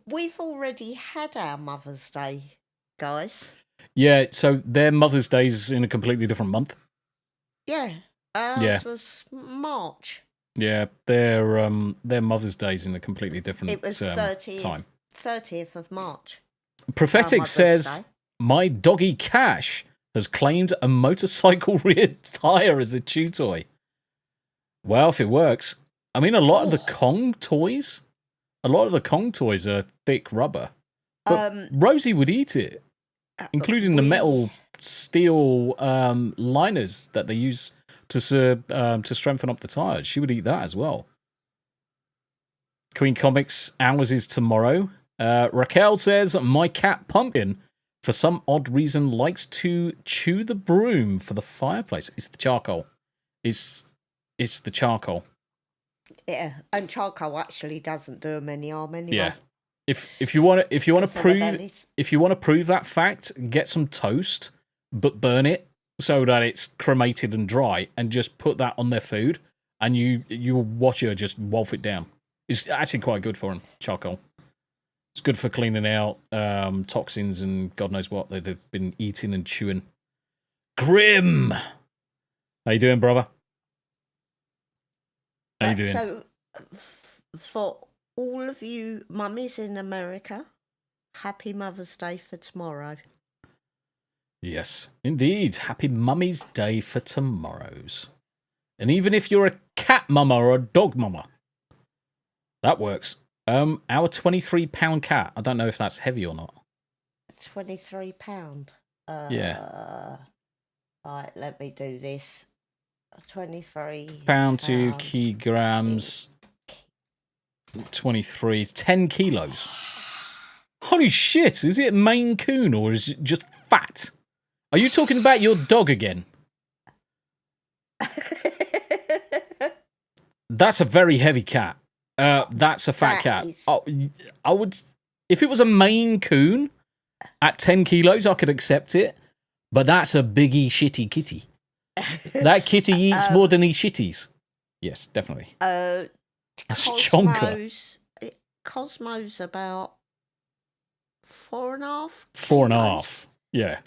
We've already had our Mother's Day, guys. Yeah, so their Mother's Day's in a completely different month. Yeah. Ours was March. Yeah, their Mother's Day's in a completely different time. It was 30th of March. Prophetic says... Day. My doggy Cash has claimed a motorcycle rear tyre as a chew toy. Well, if it works. I mean, a lot of the Kong toys A lot of the Kong toys are thick rubber. But Rosie would eat it, including the metal steel liners that they use to strengthen up the tires. She would eat that as well. Queen Comics, ours is tomorrow. Raquel says, my cat Pumpkin, for some odd reason, likes to chew the broom for the fireplace. It's the charcoal. It's the charcoal. Yeah, and charcoal actually doesn't do them any harm anyway. Yeah. If you want to prove that fact, get some toast, but burn it so that it's cremated and dry, and just put that on their food, and you watch her just wolf it down. It's actually quite good for them, charcoal. It's good for cleaning out toxins and God knows what they've been eating and chewing. Grim! How you doing, brother? How you doing? So, for all of you mummies in America, happy Mother's Day for tomorrow. Yes, indeed. Happy Mummy's Day for tomorrows. And even if you're a cat mama or a dog mama, that works. Our 23-pound cat, I don't know if that's heavy or not. £23. Yeah. Right, let me do this. 23 pound to kilograms. 23, 10 kilos. Holy shit, is it Maine Coon or is it just fat? Are you talking about your dog again? That's a very heavy cat. That's a fat cat. Oh, I would, if it was a Maine Coon at 10 kilos, I could accept it. But that's a biggie shitty kitty. That kitty eats more than he shitties. Yes, definitely. That's chonker. Cosmo's about 4.5. 4.5. Yeah.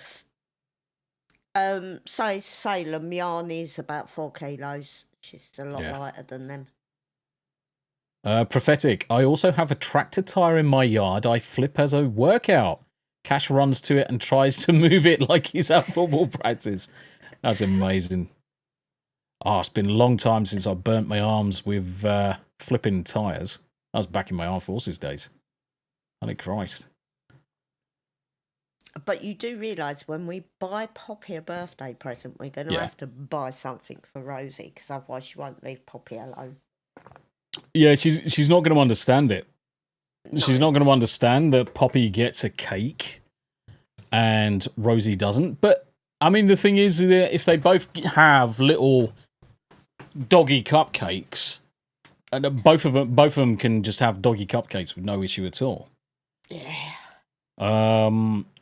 So Salem yarn is about 4 kilos. She's a lot lighter than them. Prophetic. I also have a tractor tire in my yard. I flip as a workout. Cash runs to it and tries to move it like he's at football practice. That's amazing. Oh, it's been a long time since I burnt my arms with flipping tires. I was back in my armed forces days. Holy Christ. But you do realise when we buy Poppy a birthday present, we're going to have to buy something for Rosie, because otherwise she won't leave Poppy alone. Yeah, she's not going to understand it. No. She's not going to understand that Poppy gets a cake and Rosie doesn't. But, I mean, the thing is, if they both have little doggy cupcakes, and both of them can just have doggy cupcakes with no issue at all. Yeah.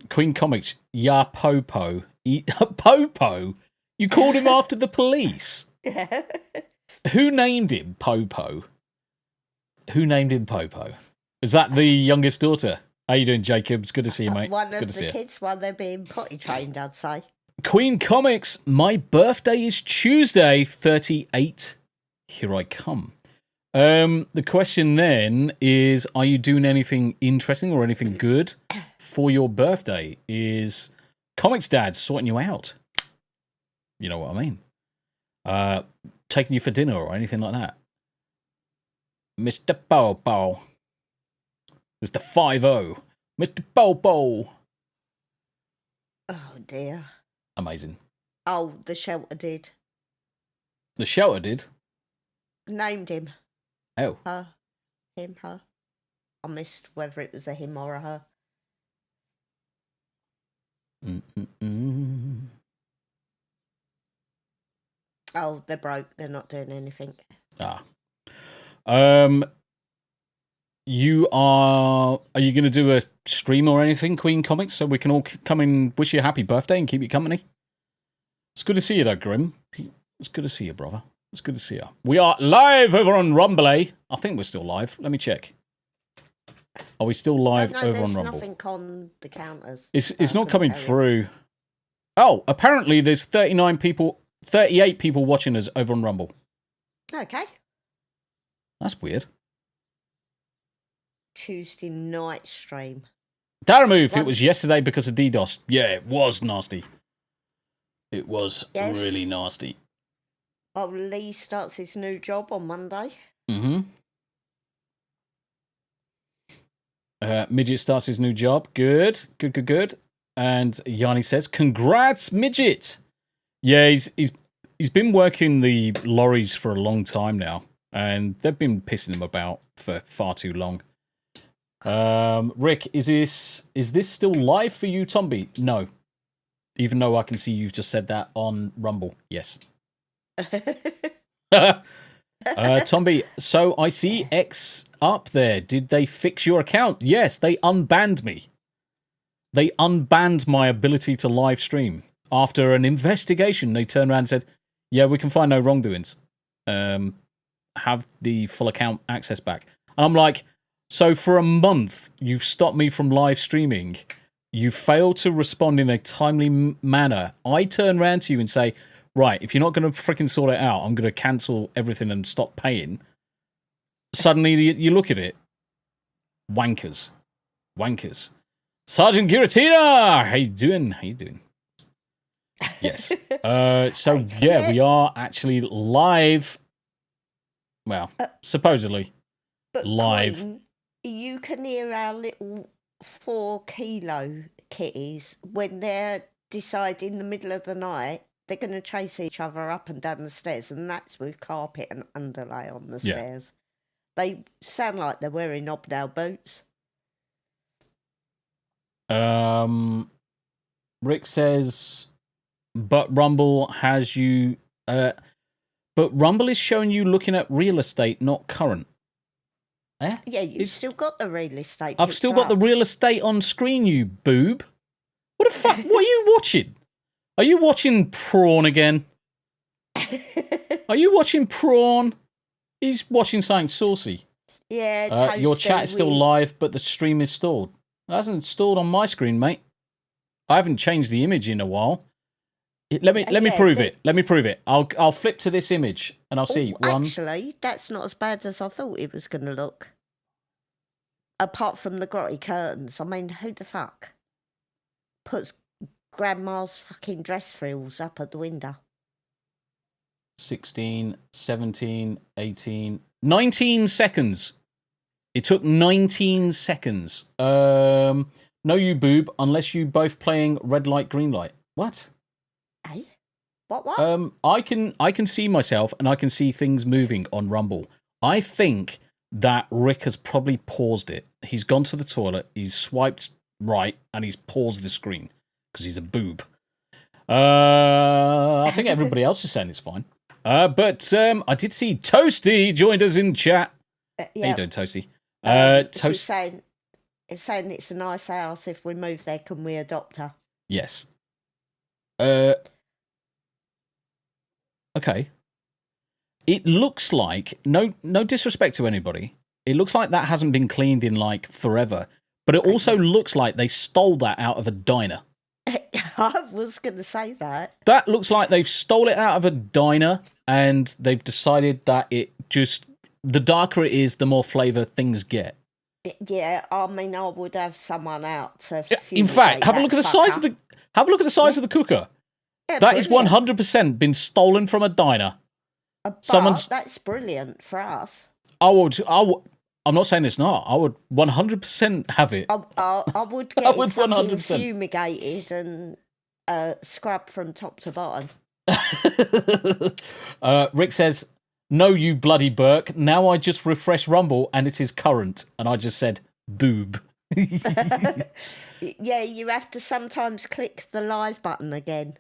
Queen Comics, ya Popo. Popo? You called him after the police? Yeah. Who named him Popo? Who named him Popo? Is that the youngest daughter? How you doing, Jacob? It's good to see you, mate. One of the kids while they're being potty trained, I'd say. Queen Comics, my birthday is Tuesday, 38. Here I come. The question then is, are you doing anything interesting or anything good for your birthday? Is Comics Dad sorting you out? You know what I mean? Taking you for dinner or anything like that? Mr. Bow Bow. Mr. 5-0. Mr. Bow Bow. Oh, dear. Amazing. Oh, the shelter did. The shelter did? Named him. Oh. Her. Him, her. I missed whether it was a him or a her. Oh, they're broke. They're not doing anything. Ah. Are you going to do a stream or anything, Queen Comics, so we can all come and wish you a happy birthday and keep you company? It's good to see you, though, Grim. It's good to see you, brother. It's good to see you. We are live over on Rumble, eh? I think we're still live. Let me check. Are we still live over on Rumble? There's nothing on the counters. It's not coming through. Oh, apparently there's 38 people watching us over on Rumble. Okay. That's weird. Tuesday night stream. Daramove, it was yesterday because of DDoS. Yeah, it was nasty. It was really nasty. Oh, Lee starts his new job on Monday. Mm-hmm. Midget starts his new job. Good. And Yanni says, "Congrats, Midget." Yeah, he's been working the lorries for a long time now, and they've been pissing him about for far too long. Rick, is this still live for you, Tombi? No. Even though I can see you've just said that on Rumble. Yes. Tombi, so I see X up there. Did they fix your account? Yes, they unbanned me. They unbanned my ability to live stream. After an investigation, they turned around and said, yeah, we can find no wrongdoings. Have the full account access back. And I'm like, so for a month, you've stopped me from live streaming. You failed to respond in a timely manner. I turn around to you and say, right, if you're not going to freaking sort it out, I'm going to cancel everything and stop paying. Suddenly, you look at it. Wankers. Sergeant Giratina! How you doing? Yes. So, yeah, we are actually live. Well, supposedly but live. Queen, you can hear our little 4-kilo kitties when they're deciding in the middle of the night they're going to chase each other up and down the stairs, and that's with carpet and underlay on the stairs. They sound like they're wearing hobnail boots. Rick says, but Rumble has you... but Rumble is showing you looking at real estate, not current. Eh? Yeah, you've still got the real estate. I've still got the real estate on screen, you boob. What the fuck? What are you watching? Are you watching Prawn again? Are you watching Prawn? He's watching something saucy. Yeah, your chat is still live, but the stream is stalled. It hasn't stalled on my screen, mate. I haven't changed the image in a while. Let me prove it. Let me prove it. I'll flip to this image and I'll see. Actually, that's not as bad as I thought it was going to look. Apart from the grotty curtains. I mean, who the fuck puts grandma's fucking dress frills up at the window? 16, 17, 18, 19 seconds. It took 19 seconds. No, you boob, unless you both playing red light, green light. What? Hey? What? I can see myself and I can see things moving on Rumble. I think that Rick has probably paused it. He's gone to the toilet, he's swiped right, and he's paused the screen because he's a boob. I think everybody else is saying it's fine. But I did see Toasty joined us in chat. How you doing, Toasty? It's saying it's a nice house. If we move there, can we adopt her? Yes. Okay. It looks like, no disrespect to anybody, it looks like that hasn't been cleaned in like forever, but it also looks like they stole that out of a diner. I was going to say that. That looks like they've stole it out of a diner and they've decided that it just, the darker it is, the more flavour things get. Yeah, I mean, I would have someone out to. In fact, have a look at the size of the cooker. Yeah, that is 100% been stolen from a diner. But that's brilliant for us. I'm not saying it's not. I would 100% have it. I would get it fucking fumigated and scrubbed from top to bottom. Rick says, no, you bloody Burke. Now I just refresh Rumble and it is current. And I just said, boob. Yeah, you have to sometimes click the live button again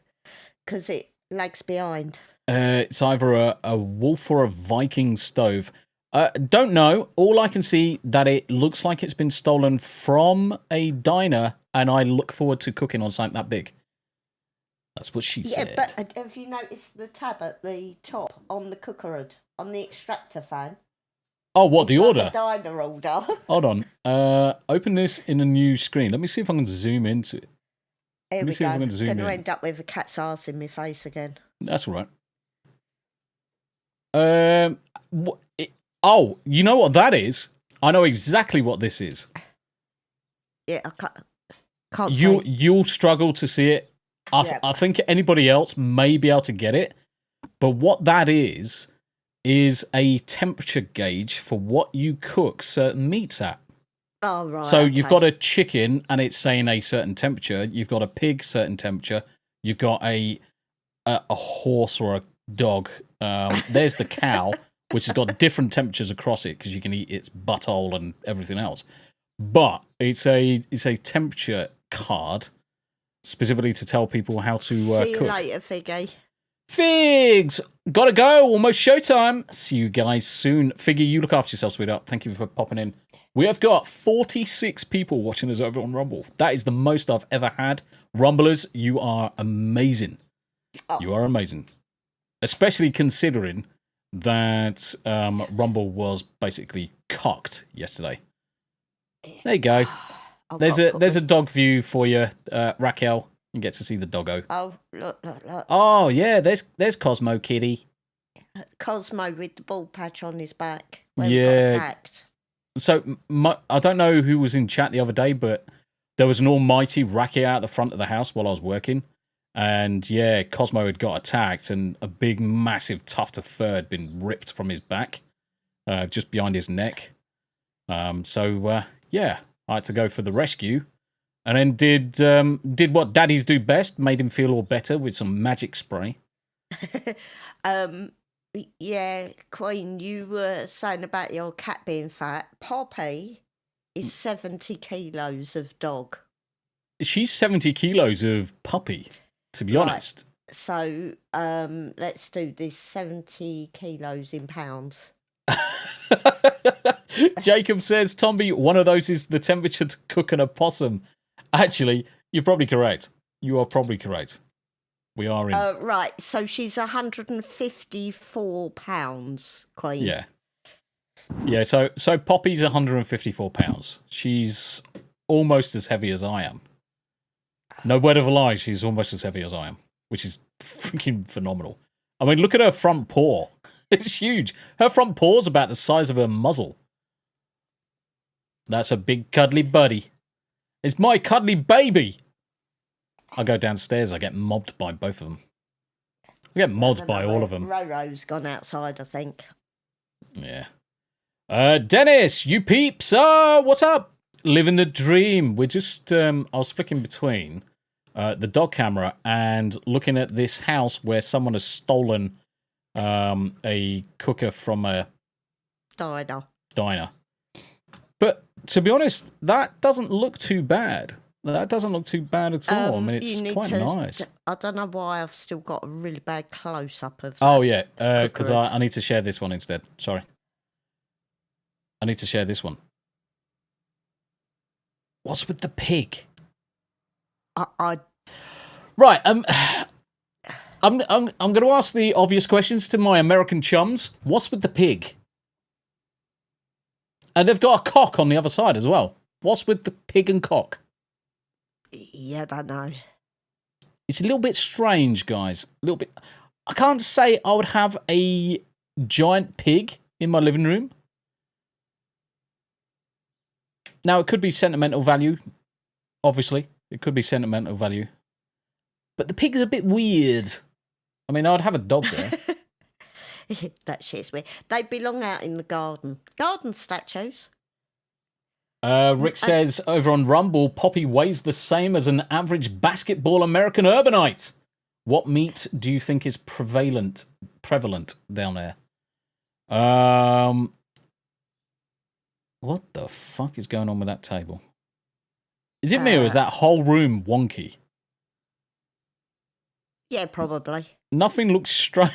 because it lags behind. It's either a wolf or a Viking stove. Don't know. All I can see that it looks like it's been stolen from a diner, and I look forward to cooking on something that big. That's what she said. Yeah, but have you noticed the tab at the top on the cooker hood, on the extractor fan? Oh, what, the order? The diner order. Hold on. Open this in a new screen. Let me see if I can zoom into it. Here we go. I'm going to end up with a cat's arse in my face again. That's all right. Oh, you know what that is? I know exactly what this is. Yeah, I can't see. You'll struggle to see it. I think anybody else may be able to get it. But what that is a temperature gauge for what you cook certain meats at. Oh, right. So you've okay. got a chicken and it's saying a certain temperature. You've got a pig, certain temperature. You've got a horse or a dog. There's the cow, which has got different temperatures across it because you can eat its butthole and everything else. But it's a temperature card specifically to tell people how to See you cook. later, Figgy. Figs! Gotta go. Almost showtime. See you guys soon. Figgy, you look after yourself, sweetheart. Thank you for popping in. We have got 46 people watching us over on Rumble. That is the most I've ever had. Rumblers, you are amazing. Oh. You are amazing. Especially considering that Rumble was basically cocked yesterday. There you go. There's a dog view for you, Raquel. You get to see the doggo. Oh, look. Oh, yeah, there's Cosmo Kitty. Cosmo with the ball patch on his back. When Yeah. he got attacked. So, I don't know who was in chat the other day, but there was an almighty racket out the front of the house while I was working. And, yeah, Cosmo had got attacked, and a big, massive tuft of fur had been ripped from his back, just behind his neck. Yeah, I had to go for the rescue. And then did what daddies do best, made him feel all better with some magic spray. Yeah, Queen, you were saying about your cat being fat. Poppy is 70 kilos of dog. She's 70 kilos of puppy, to be honest. So let's do this 70 kilos in pounds. Jacob says, Tombi, one of those is the temperature to cook an opossum. Actually, you're probably correct. You are probably correct. We are in. Right, so she's 154 pounds, Queen. Yeah. Yeah, so Poppy's 154 pounds. She's almost as heavy as I am. No word of a lie, she's almost as heavy as I am, which is freaking phenomenal. I mean, look at her front paw. It's huge. Her front paw's about the size of her muzzle. That's a big cuddly buddy. It's my cuddly baby. I go downstairs, I get mobbed by both of them. I get mobbed by all of them. Roro's gone outside, I think. Yeah. Dennis, you peeps. What's up? Living the dream. We're just, I was flicking between the dog camera and looking at this house where someone has stolen a cooker from a diner. But to be honest, that doesn't look too bad. That doesn't look too bad at all. I mean, it's quite nice. I don't know why I've still got a really bad close-up of that. Oh, yeah, because I need to share this one instead. Sorry. I need to share this one. What's with the pig? Right, I'm going to ask the obvious questions to my American chums. What's with the pig? And they've got a cock on the other side as well. What's with the pig and cock? Yeah, I don't know. It's a little bit strange, guys. A little bit. I can't say I would have a giant pig in my living room. Now, it could be sentimental value, obviously. It could be sentimental value. But the pig's a bit weird. I mean, I'd have a dog there. That shit's weird. They belong out in the garden. Garden statues. Rick says over on Rumble, Poppy weighs the same as an average basketball American urbanite. What meat do you think is prevalent down there? What the fuck is going on with that table? Is it me or is that whole room wonky? Yeah, probably. Nothing looks straight.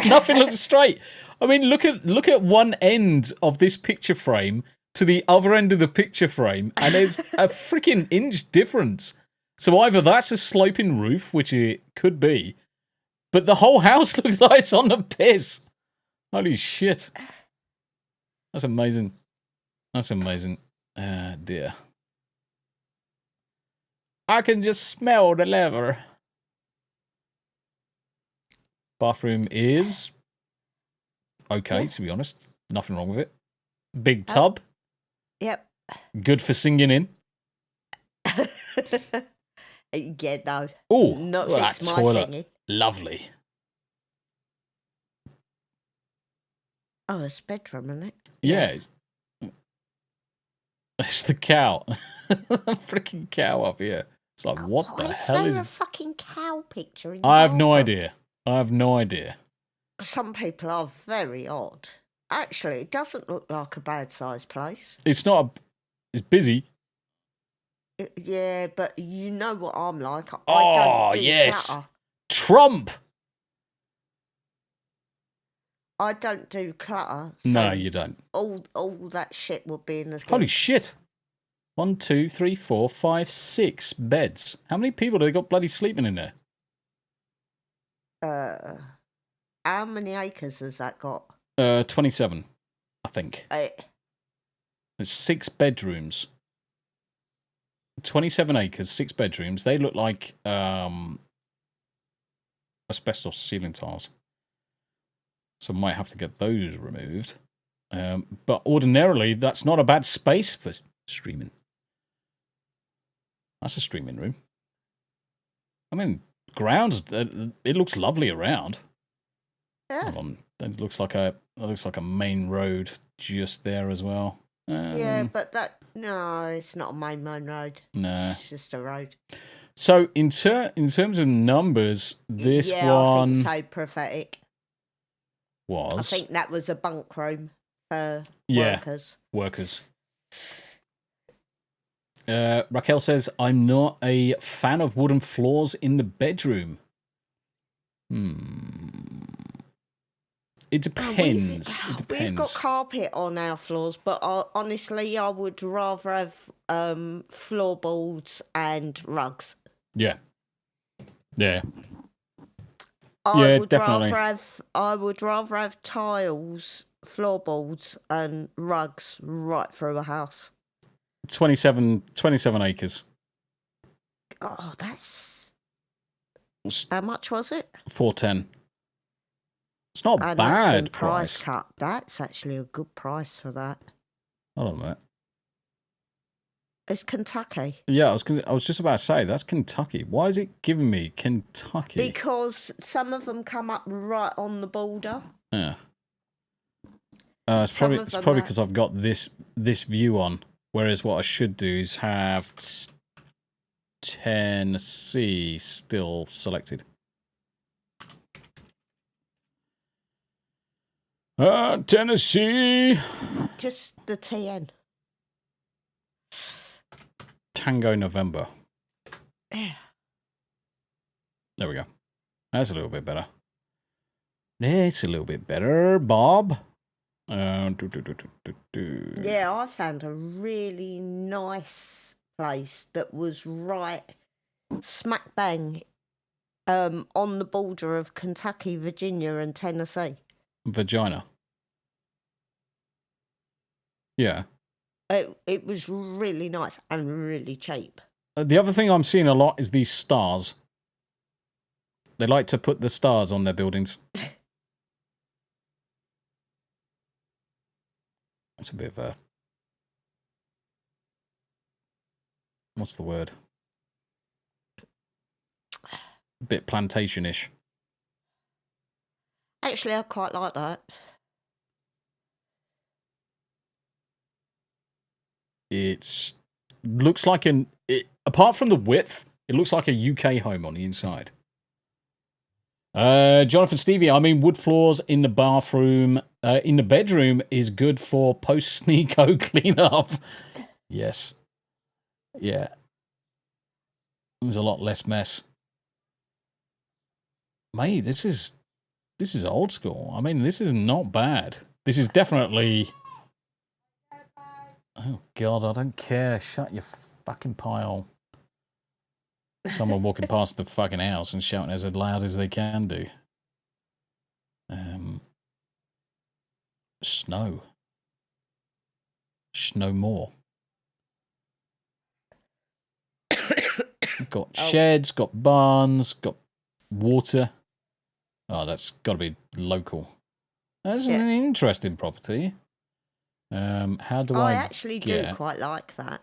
Nothing looks straight. I mean, look at one end of this picture frame to the other end of the picture frame, and there's a freaking inch difference. So either that's a sloping roof, which it could be, but the whole house looks like it's on the piss. Holy shit. That's amazing. That's amazing. Dear. I can just smell the leather. Bathroom is okay, to be honest. Nothing wrong with it. Big tub. Yep. Good for singing in. Yeah, no. Oh, not that fits my toilet. thingy. Lovely. Oh, it's a bedroom, isn't it? Yeah. It's the cow. Freaking cow up here. It's like, what the hell is... there a fucking cow picture in the I have no bathroom? idea. Some people are very odd. Actually, it doesn't look like a bad-sized place. It's not... It's busy. Yeah, but you know what I'm like. I Oh, don't do yes. clutter. Trump! I don't do clutter. So No, you don't. All that shit would be in the Holy skip. shit. 1, 2, 3, 4, 5, 6 beds. How many people do they got bloody sleeping in there? How many acres has that got? 27, I think. There's 6 bedrooms. 27 acres, 6 bedrooms. They look like asbestos ceiling tiles. So might have to get those removed. But ordinarily, that's not a bad space for streaming. That's a streaming room. I mean, grounds. It looks lovely around. Yeah. Hold on. It looks like a main road just there as well. Yeah, but no, it's not a main road. No, it's just a road. So in terms of numbers, this one I think so prophetic. Was I think that was a bunk room for workers. Raquel says, I'm not a fan of wooden floors in the bedroom. It depends. We've got carpet on our floors, but honestly, I would rather have floorboards and rugs. Yeah. I would definitely. rather have tiles, floorboards, and rugs right through a house. 27 acres. Oh, that's... How much was it? 410. It's not a and bad that's been price. Cut. That's actually a good price for that. Hold on a minute. It's Kentucky. Yeah, I was just about to say, that's Kentucky. Why is it giving me Kentucky? Because some of them come up right on the border. Yeah. It's probably because I've got this view on. Whereas what I should do is have Tennessee still selected. Tennessee. Just the TN. Tango November. Yeah. There we go. That's a little bit better. It's a little bit better, Bob. Yeah, I found a really nice place that was right smack bang on the border of Kentucky, Virginia, and Tennessee. Vagina. Yeah. It was really nice and really cheap. The other thing I'm seeing a lot is these stars. They like to put the stars on their buildings. That's a bit of a... What's the word? A bit plantation-ish. Actually, I quite like that. It looks like apart from the width, it looks like a UK home on the inside. Jonathan Stevie, I mean, wood floors in the bathroom, in the bedroom is good for post-sneako cleanup. Yes. Yeah. There's a lot less mess. Mate, this is old school. I mean, this is not bad. This is definitely... Oh, God, I don't care. Shut your fucking pile. Someone walking past the fucking house and shouting as loud as they can do. Snow. Snow more. Got sheds, got barns, got water. Oh, that's got to be local. That's an interesting property. How do I actually do quite like that.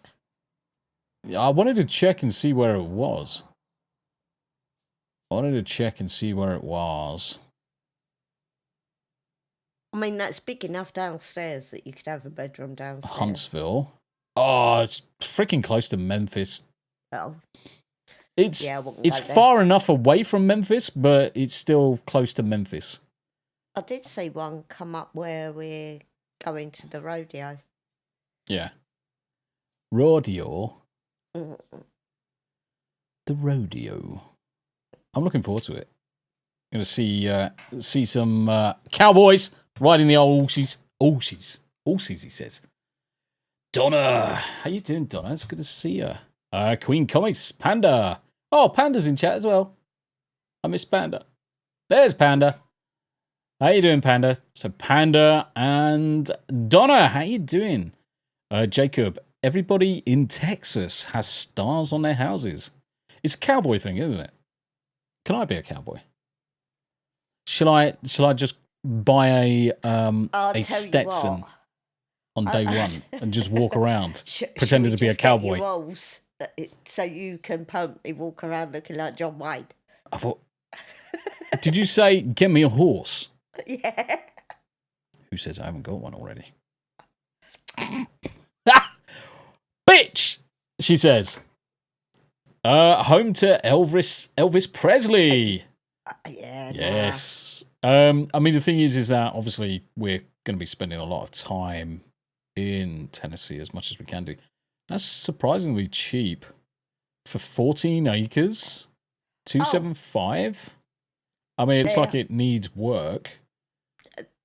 I wanted to check and see where it was. I mean, that's big enough downstairs that you could have a bedroom downstairs. Huntsville. Oh, it's freaking close to Memphis. Oh, It's yeah, I wouldn't it's go there. far enough away from Memphis, but it's still close to Memphis. I did see one come up where we're going to the rodeo. Yeah. Rodeo. Mm. The rodeo. I'm looking forward to it. Going to see some cowboys riding the old horses. Horses, he says. Donna, how you doing, Donna? It's good to see you. Queen Comics, Panda. Oh, Panda's in chat as well. I miss Panda. There's Panda. How you doing, Panda? So Panda and Donna, how you doing? Jacob, everybody in Texas has stars on their houses. It's a cowboy thing, isn't it? Can I be a cowboy? Shall I just buy a Stetson on day one and just walk around pretending to be a cowboy? Walls, so you can permanently walk around looking like John Wayne. I thought. Did you say get me a horse? Yeah. Who says I haven't got one already? Ah! Bitch! She says. Home to Elvis Presley. Yeah. Yes. I mean, the thing is that obviously we're going to be spending a lot of time in Tennessee as much as we can do. That's surprisingly cheap for 14 acres. $275. I mean, it's like it needs work.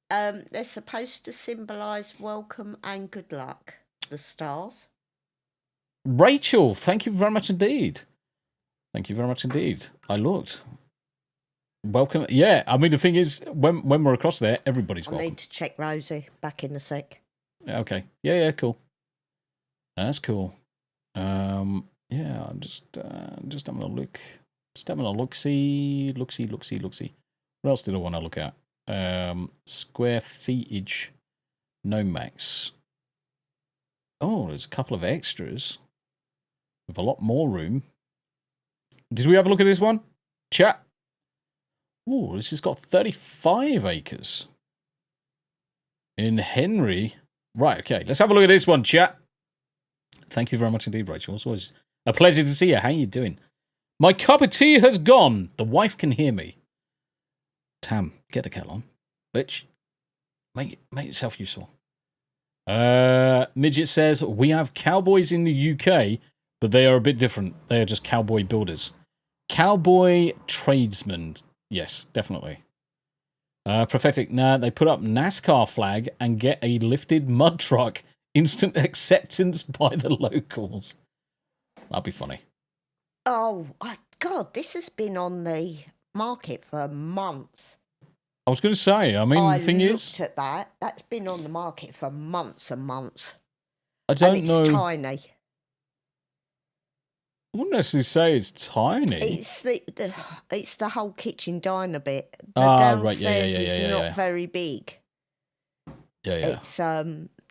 They're supposed to symbolise welcome and good luck. The stars. Rachel, thank you very much indeed. Thank you very much indeed. I looked. Welcome. Yeah, I mean, the thing is, when we're across there, everybody's welcome. I need to check Rosie. Back in a sec. Okay. Yeah, cool. That's cool. Yeah, I'm just having a look. Just having a look-see. What else did I want to look at? Square feetage. No max. Oh, there's a couple of extras with a lot more room. Did we have a look at this one? Chat. Oh, this has got 35 acres. In Henry. Right, okay. Let's have a look at this one, chat. Thank you very much indeed, Rachel. It's always a pleasure to see you. How you doing? My cup of tea has gone. The wife can hear me. Tam, get the kettle on. Bitch. Make yourself useful. Midget says, we have cowboys in the UK, but they are a bit different. They are just cowboy builders. Cowboy tradesmen. Yes, definitely. Prophetic, nah, they put up NASCAR flag and get a lifted mud truck. Instant acceptance by the locals. That'd be funny. Oh, God, this has been on the market for months. I was going to say, I mean, the thing is... I looked at that. That's been on the market for months and months. I don't know... It's tiny. I wouldn't necessarily say it's tiny. It's the whole kitchen diner bit. The right, yeah, is not very big. Yeah. It's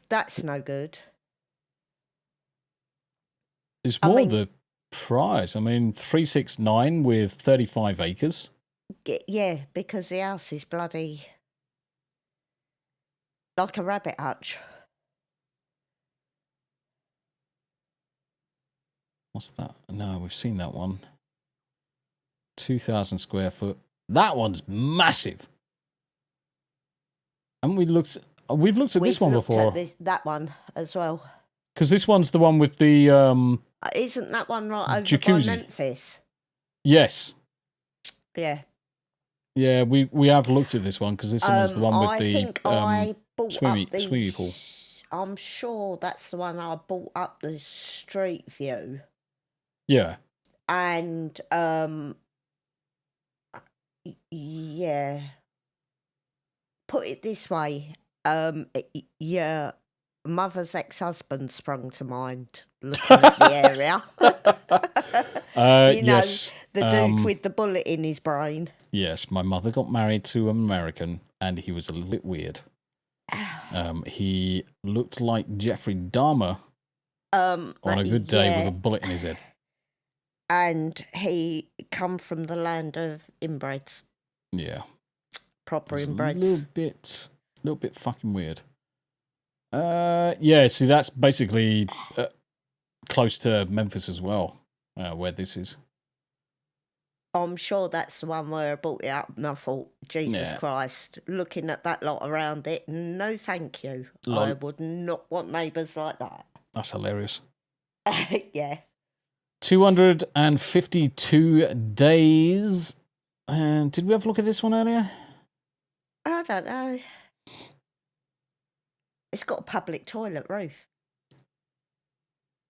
that's no good. It's more the price. I mean, 369 with 35 acres. Yeah, because the house is bloody like a rabbit hutch. What's that? No, we've seen that one. 2,000 square foot. That one's massive. Haven't we looked? We've looked at this one before. That one as well. Because this one's the one with the isn't that one right over jacuzzi by Memphis? Yes. Yeah. Yeah, we have looked at this one because this one's the one with I the think I bought swimming pool. I'm sure that's the one I bought up the street view. Yeah. And yeah. Put it this way, your mother's ex-husband sprung to mind looking at the area. Yes. The dude with the bullet in his brain. Yes, my mother got married to an American, and he was a little bit weird. He looked like Jeffrey Dahmer on a good day with a bullet in his head. And he come from the land of inbreds. Yeah. Proper inbreds. A little bit fucking weird. Yeah, see, that's basically close to Memphis as well, where this is. I'm sure that's the one where I brought it up and I thought, Jesus Christ, looking at that lot around it, no thank you. I would not want neighbours like that. That's hilarious. Yeah. 252 days. And did we have a look at this one earlier? I don't know. It's got a public toilet roof.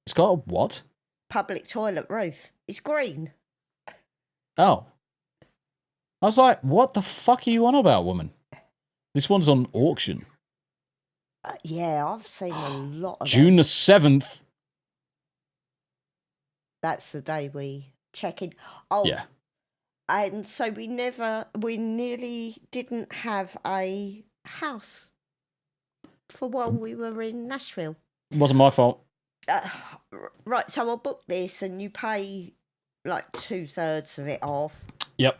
It's got a what? Public toilet roof. It's green. Oh. I was like, what the fuck are you on about, woman? This one's on auction. Yeah, I've seen a lot of June the 7th. That's the day we check in. Oh, yeah. And so we nearly didn't have a house for while we were in Nashville. It wasn't my fault. Right, so I booked this and you pay like 2/3 of it off. Yep.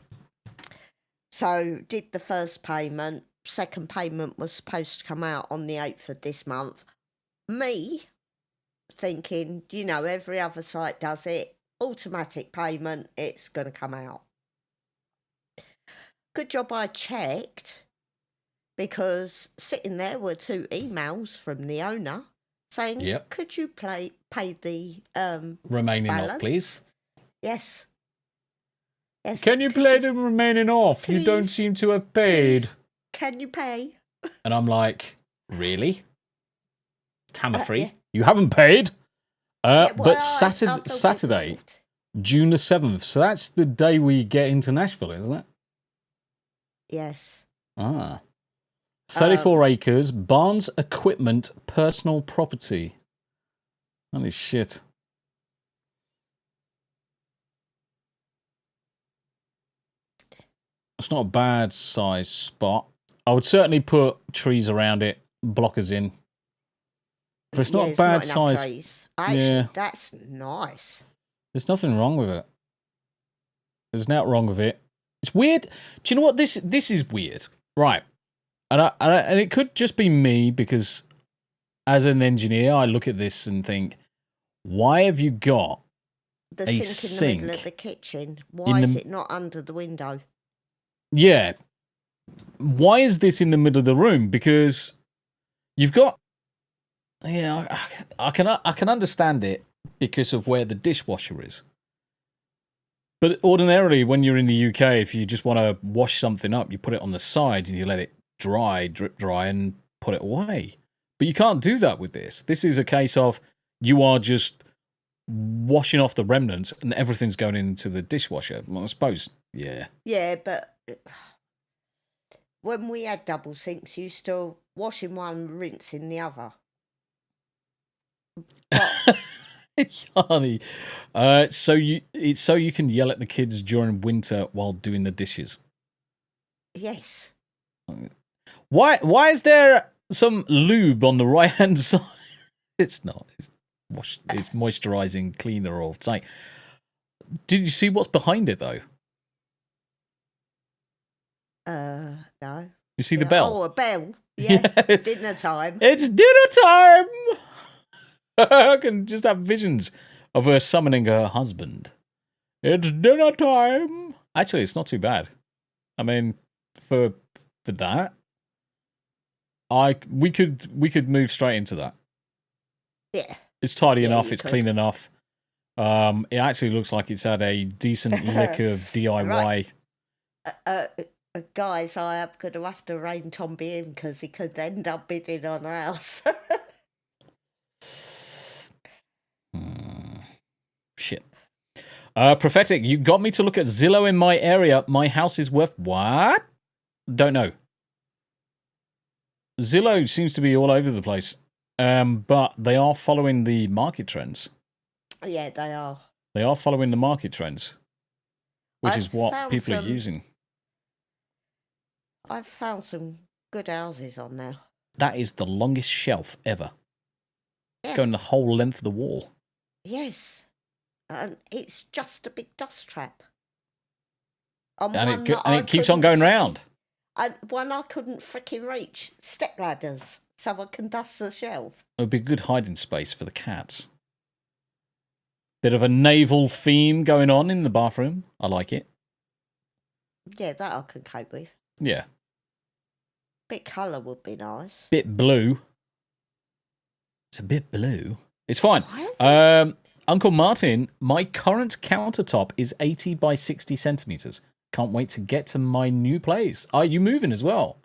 So did the first payment. Second payment was supposed to come out on the 8th of this month. Me thinking, every other site does it. Automatic payment, it's going to come out. Good job I checked, because sitting there were 2 emails from the owner saying, could you pay the remaining balance? off, please? Yes. Can you play the remaining off? Please, you don't seem to have paid. Please, can you pay? And I'm like, really? Tamafree? You haven't paid? But Saturday, June the 7th. So that's the day we get into Nashville, isn't it? Yes. 34 acres, Barnes Equipment, personal property. Holy shit. It's not a bad size spot. I would certainly put trees around it, blockers in. But it's not a bad size. Trees. Actually, that's nice. There's nothing wrong with it. There's nothing wrong with it. It's weird. Do you know what? This is weird. Right. And it could just be me, because as an engineer, I look at this and think, why have you got the a sink in the middle of the kitchen? Why is it not under the window? Yeah. Why is this in the middle of the room? Because you've got... Yeah, I can understand it because of where the dishwasher is. But ordinarily, when you're in the UK, if you just want to wash something up, you put it on the side and you let it dry, drip dry, and put it away. But you can't do that with this. This is a case of you are just washing off the remnants and everything's going into the dishwasher. Well, I suppose, yeah. Yeah, but when we had double sinks, you still wash in one, rinse in the other. Honey, so you can yell at the kids during winter while doing the dishes. Yes. Why is there some lube on the right hand side? It's not. It's moisturizing cleaner or something. Did you see what's behind it though? No. You see the bell? Oh, a bell. Yeah. Dinner time. It's dinner time. I can just have visions of her summoning her husband. It's dinner time. Actually, it's not too bad. I mean, for that, we could move straight into that. Yeah. It's tidy enough. It's clean enough. It actually looks like it's had a decent lick of DIY. Right. Guys, I am going to have to rein Tombi in because he could end up bidding on a house. Shit. Prophetic, you got me to look at Zillow in my area. My house is worth what? Don't know. Zillow seems to be all over the place. But they are following the market trends. Yeah, they are. They are following the market trends, which is what people are using. I've found some good houses on there. That is the longest shelf ever. Yeah. It's going the whole length of the wall. Yes. And it's just a big dust trap. And it keeps on going round. And one I couldn't freaking reach. Step ladders. Someone can dust the shelf. It would be a good hiding space for the cats. Bit of a naval theme going on in the bathroom. I like it. Yeah, that I can cope with. Yeah. Bit colour would be nice. Bit blue. It's a bit blue. It's fine. Why? Uncle Martin, my current countertop is 80 by 60 centimetres. Can't wait to get to my new place. Are you moving as well?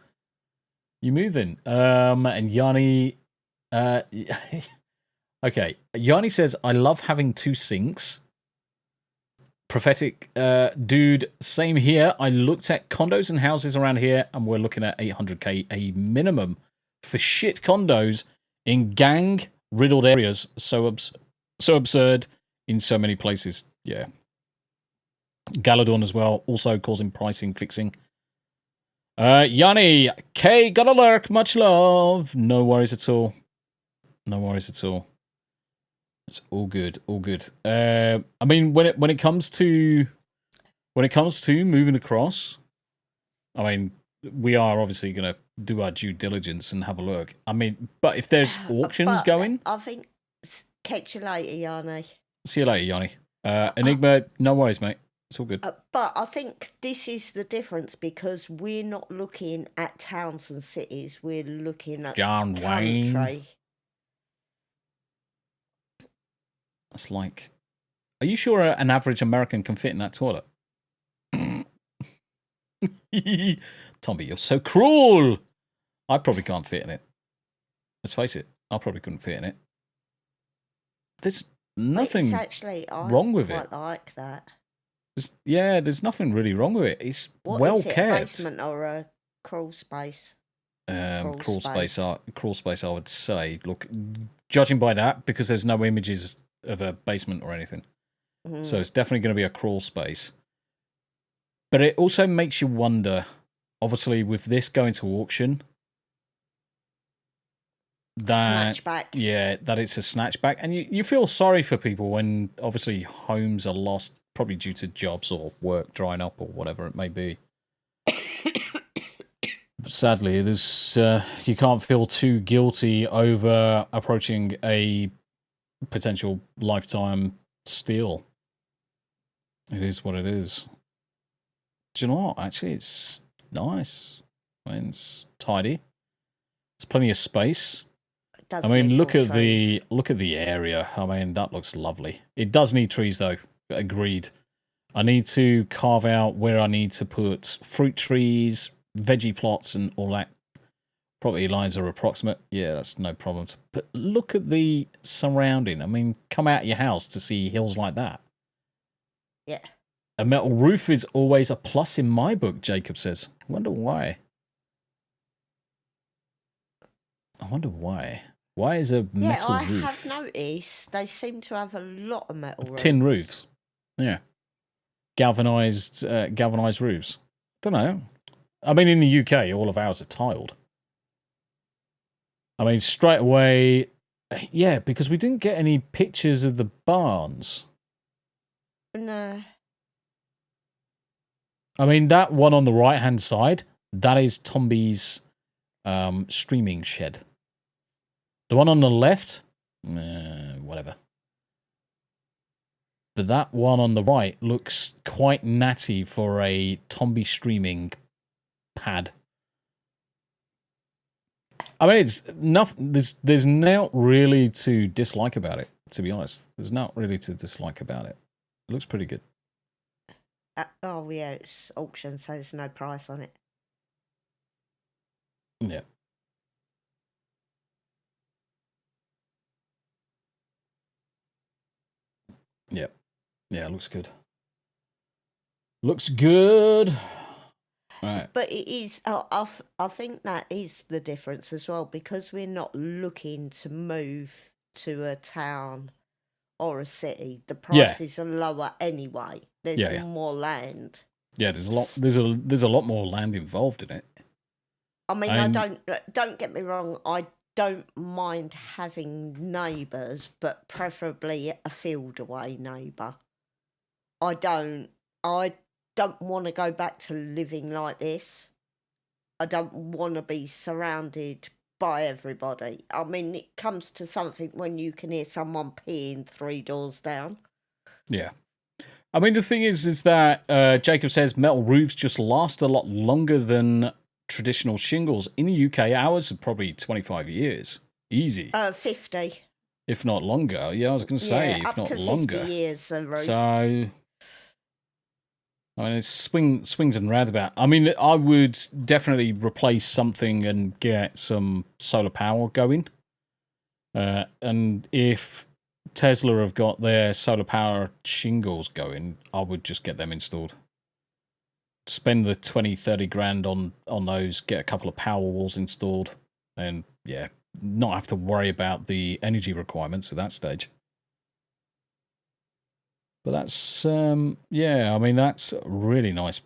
You moving? And Yanni... okay. Yanni says, I love having 2 sinks. Prophetic dude, same here. I looked at condos and houses around here, and we're looking at 800k a minimum for shit condos in gang-riddled areas. So absurd in so many places. Yeah. Galadon as well, also causing pricing fixing. Yanni, K, got a lurk, much love. No worries at all. No worries at all. It's all good, all good. I mean, when it comes to moving across, I mean, we are obviously going to do our due diligence and have a look. I mean, but if there's auctions going, I think catch you later, Yanni. See you later, Yanni. Enigma, no worries, mate. It's all good. But I think this is the difference because we're not looking at towns and cities. We're looking at John Wayne. country. That's like, are you sure an average American can fit in that toilet? Tombi, you're so cruel. I probably can't fit in it. Let's face it, I probably couldn't fit in it. There's nothing It's actually, wrong with quite it. like that. There's nothing really wrong with it. It's well Is it, kept. a basement or a crawl space? Crawl space, I would say. Look, judging by that, because there's no images of a basement or anything, so it's definitely going to be a crawl space. But it also makes you wonder, obviously, with this going to auction, that Snatchback. yeah, that it's a snatchback, and you feel sorry for people when obviously homes are lost, probably due to jobs or work drying up or whatever it may be. Sadly, there's you can't feel too guilty over approaching a potential lifetime steal. It is what it is. Do you know what? Actually, it's nice. I mean, it's tidy. There's plenty of space. I mean, look at the area. I mean, that looks lovely. It does need trees, though. Agreed. I need to carve out where I need to put fruit trees, veggie plots, and all that. Property lines are approximate. Yeah, that's no problem. But look at the surrounding. I mean, come out of your house to see hills like that. Yeah. A metal roof is always a plus in my book, Jacob says. I wonder why. Why is a metal roof? I have noticed they seem to have a lot of metal roofs. Tin roofs. Yeah. Galvanized roofs. Don't know. I mean, in the UK, all of ours are tiled. I mean, straight away, yeah, because we didn't get any pictures of the barns. No. I mean, that one on the right-hand side, that is Tombi's streaming shed. The one on the left, whatever. But that one on the right looks quite natty for a Tombi streaming pad. I mean, it's nothing. There's not really to dislike about it. To be honest, there's not really to dislike about it. It looks pretty good. Oh yeah, it's auction, so there's no price on it. Yeah. Yeah. Yeah, it looks good. Looks good. Right. But it is, I think that is the difference as well, because we're not looking to move to a town or a city. The prices are lower anyway. There's more land. Yeah, there's a lot more land involved in it. I mean, I don't get me wrong. I don't mind having neighbours, but preferably a field away neighbour. I don't want to go back to living like this. I don't want to be surrounded by everybody. I mean, it comes to something when you can hear someone peeing 3 doors down. Yeah. I mean, the thing is that Jacob says metal roofs just last a lot longer than traditional shingles. In the UK, ours are probably 25 years. Easy. 50. If not longer. Yeah, I was going to say, if up not to longer. 50 years, a roof. So, I mean, it's swings and roundabout. I mean, I would definitely replace something and get some solar power going. And if Tesla have got their solar power shingles going, I would just get them installed. Spend the 20, 30 grand on those, get a couple of power walls installed, and yeah, not have to worry about the energy requirements at that stage. But that's, yeah, I mean, that's really nice.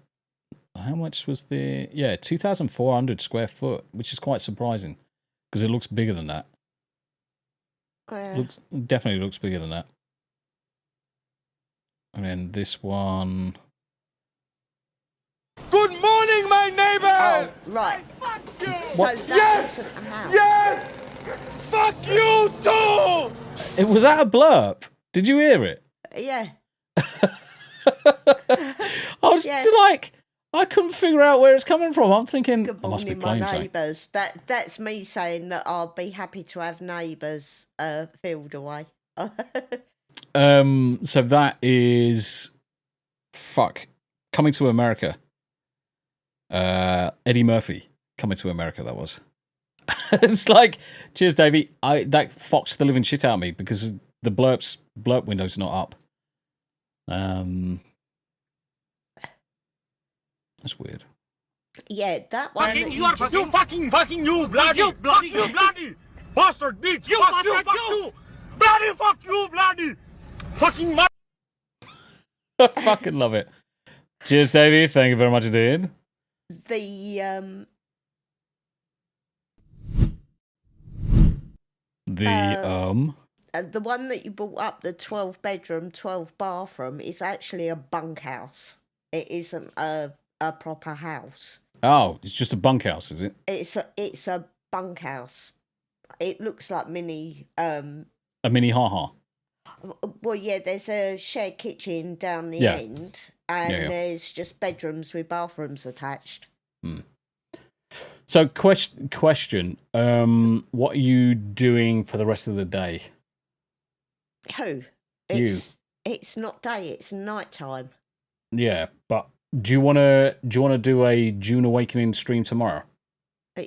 How much was the, 2,400 square foot, which is quite surprising, because it looks bigger than that. Definitely looks bigger than that. And then this one. Good morning, my neighbors! Oh, right. Fuck you! So that isn't a house. Yes! Fuck you too! It was that a blurb? Did you hear it? Yeah. I was like, I couldn't figure out where it's coming from. I'm thinking, Good I must be morning, my playing neighbours. That's me saying that I'll be happy to have neighbours field away. So that is Coming to America. Eddie Murphy, Coming to America, that was. It's like, cheers, Davey. That foxed the living shit out of me because the blurb window's not up. That's weird. Yeah, that one. You fucking bloody bastard bitch! Fuck you! Bloody fucking I fucking love it. Cheers, Davey. Thank you very much indeed. The one that you brought up, the 12-bedroom, 12-bathroom, is actually a bunkhouse. It isn't a proper house. Oh, it's just a bunkhouse, is it? It's a bunkhouse. It looks like mini. A mini ha-ha. Well, yeah, there's a shared kitchen down the end, and there's just bedrooms with bathrooms attached. So, question: what are you doing for the rest of the day? Who? You. It's not day; it's night time. Yeah, but do you want to do a June Awakening stream tomorrow?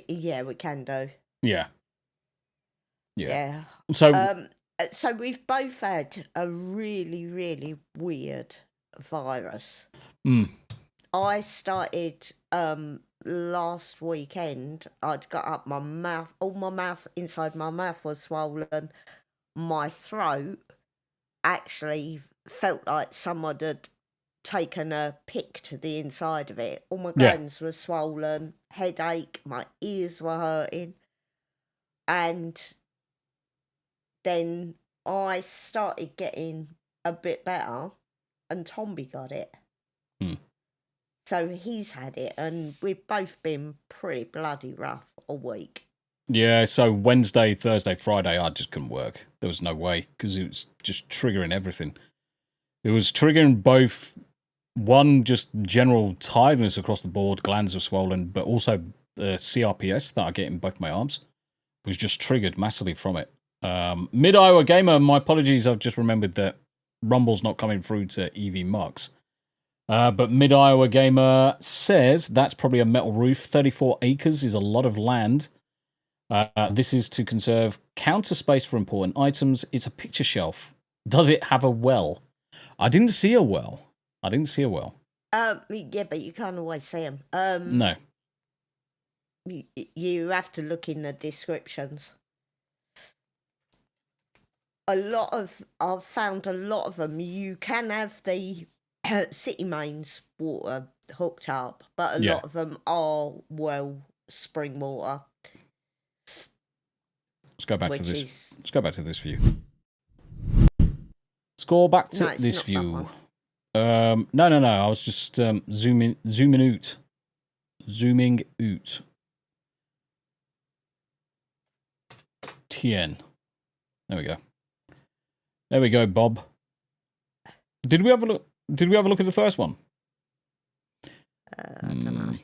Yeah, we can do. Yeah. So we've both had a really, really weird virus. I started last weekend. I'd got up my mouth, inside my mouth was swollen. My throat actually felt like someone had taken a pick to the inside of it. All my glands were swollen, headache, my ears were hurting. And then I started getting a bit better, and Tombi got it. So he's had it, and we've both been pretty bloody rough all week. Yeah, so Wednesday, Thursday, Friday, I just couldn't work. There was no way, because it was just triggering everything. It was triggering both, one, just general tiredness across the board, glands were swollen, but also the CRPS that I get in both my arms was just triggered massively from it. Mid-Iowa Gamer, my apologies, I've just remembered that Rumble's not coming through to EV Mux. But Mid-Iowa Gamer says that's probably a metal roof. 34 acres is a lot of land. This is to conserve counter space for important items. It's a picture shelf. Does it have a well? I didn't see a well. Yeah, but you can't always see them. No. You have to look in the descriptions. I've found a lot of them. You can have the city mains water hooked up, but a lot of them are spring water. Let's go back to this. Let's go back to this view. Let's go back to this view. No. I was just zooming out. Tien. There we go. There we go, Bob. Did we have a look? Did we have a look at the first one? I don't know.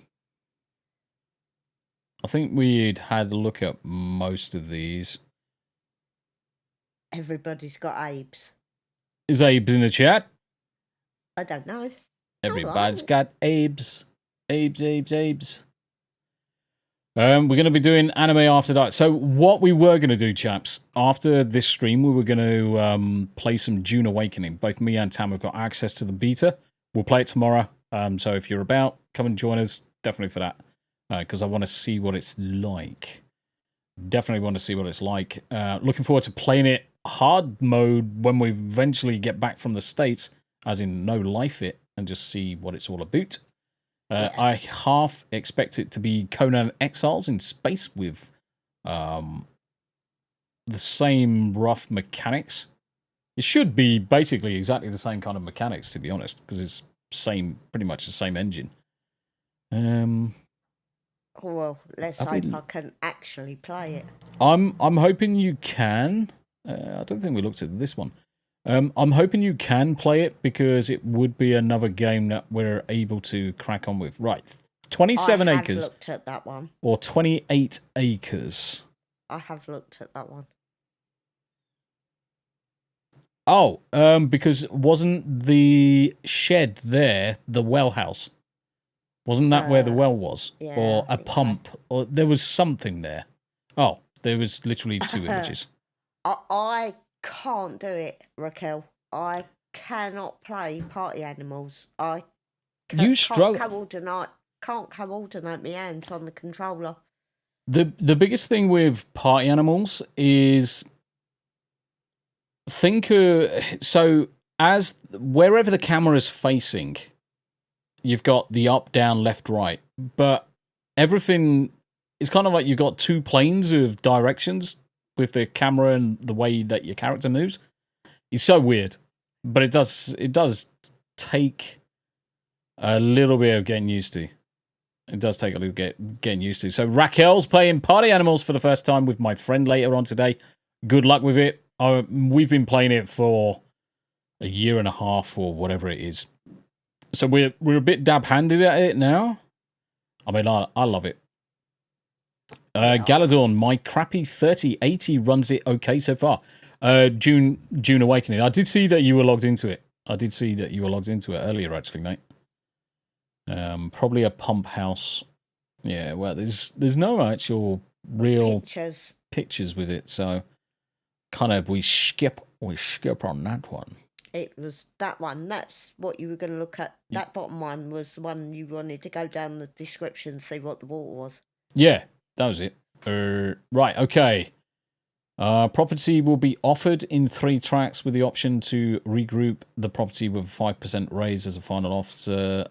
I think we'd had a look at most of these. Everybody's got Abe's. Is Abe's in the chat? I don't know. Everybody's got Abe's. Abe's. We're going to be doing anime after dark. So what we were going to do, chaps, after this stream, we were going to play some June Awakening. Both me and Tam have got access to the beta. We'll play it tomorrow. So if you're about, come and join us. Definitely for that. Because I want to see what it's like. Definitely want to see what it's like. Looking forward to playing it hard mode when we eventually get back from the States, as in no life it, and just see what it's all about. I half expect it to be Conan Exiles in space with the same rough mechanics. It should be basically exactly the same kind of mechanics, to be honest, because it's pretty much the same engine. Well, let's hope I can actually play it. I'm hoping you can. I don't think we looked at this one. I'm hoping you can play it because it would be another game that we're able to crack on with. Right, 27 acres. I have looked at that one. Or 28 acres. I have looked at that one. Oh, because wasn't the shed there the well house? Wasn't that where the well was? Yeah, or a pump? So. Or there was something there. Oh, there was literally two images. I can't do it, Raquel. I cannot play party animals. I can't coordinate my hands on the controller. The biggest thing with party animals is so as wherever the camera is facing, you've got the up, down, left, right, but everything is kind of like you've got two planes of directions with the camera and the way that your character moves. It's so weird, but it does take a little bit of getting used to. It does take a little getting used to. So Raquel's playing Party Animals for the first time with my friend later on today. Good luck with it. We've been playing it for a year and a half or whatever it is. So we're a bit dab-handed at it now. I mean, I love it. Galadorn, my crappy 3080 runs it okay so far. June Awakening. I did see that you were logged into it. Earlier, actually, mate. Probably a pump house. Yeah, well, there's no actual real pictures with it, so kind of we skip on that one. It was that one. That's what you were going to look at. That bottom one was the one you wanted to go down the description and see what the water was. Yeah, that was it. Right, okay. Property will be offered in 3 tracks with the option to regroup the property with a 5% raise as a final offer.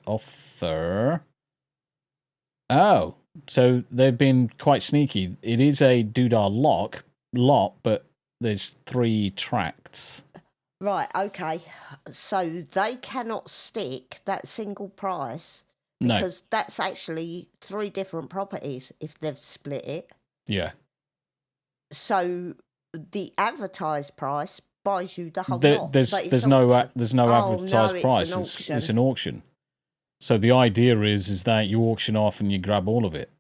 Oh, so they've been quite sneaky. It is a doodah lot, but there's 3 tracks. Right, okay. So they cannot stick that single price because that's actually 3 different properties if they've split it. Yeah. So the advertised price buys you the whole lot. There's no advertised price. It's an auction. So the idea is that you auction off and you grab all of it.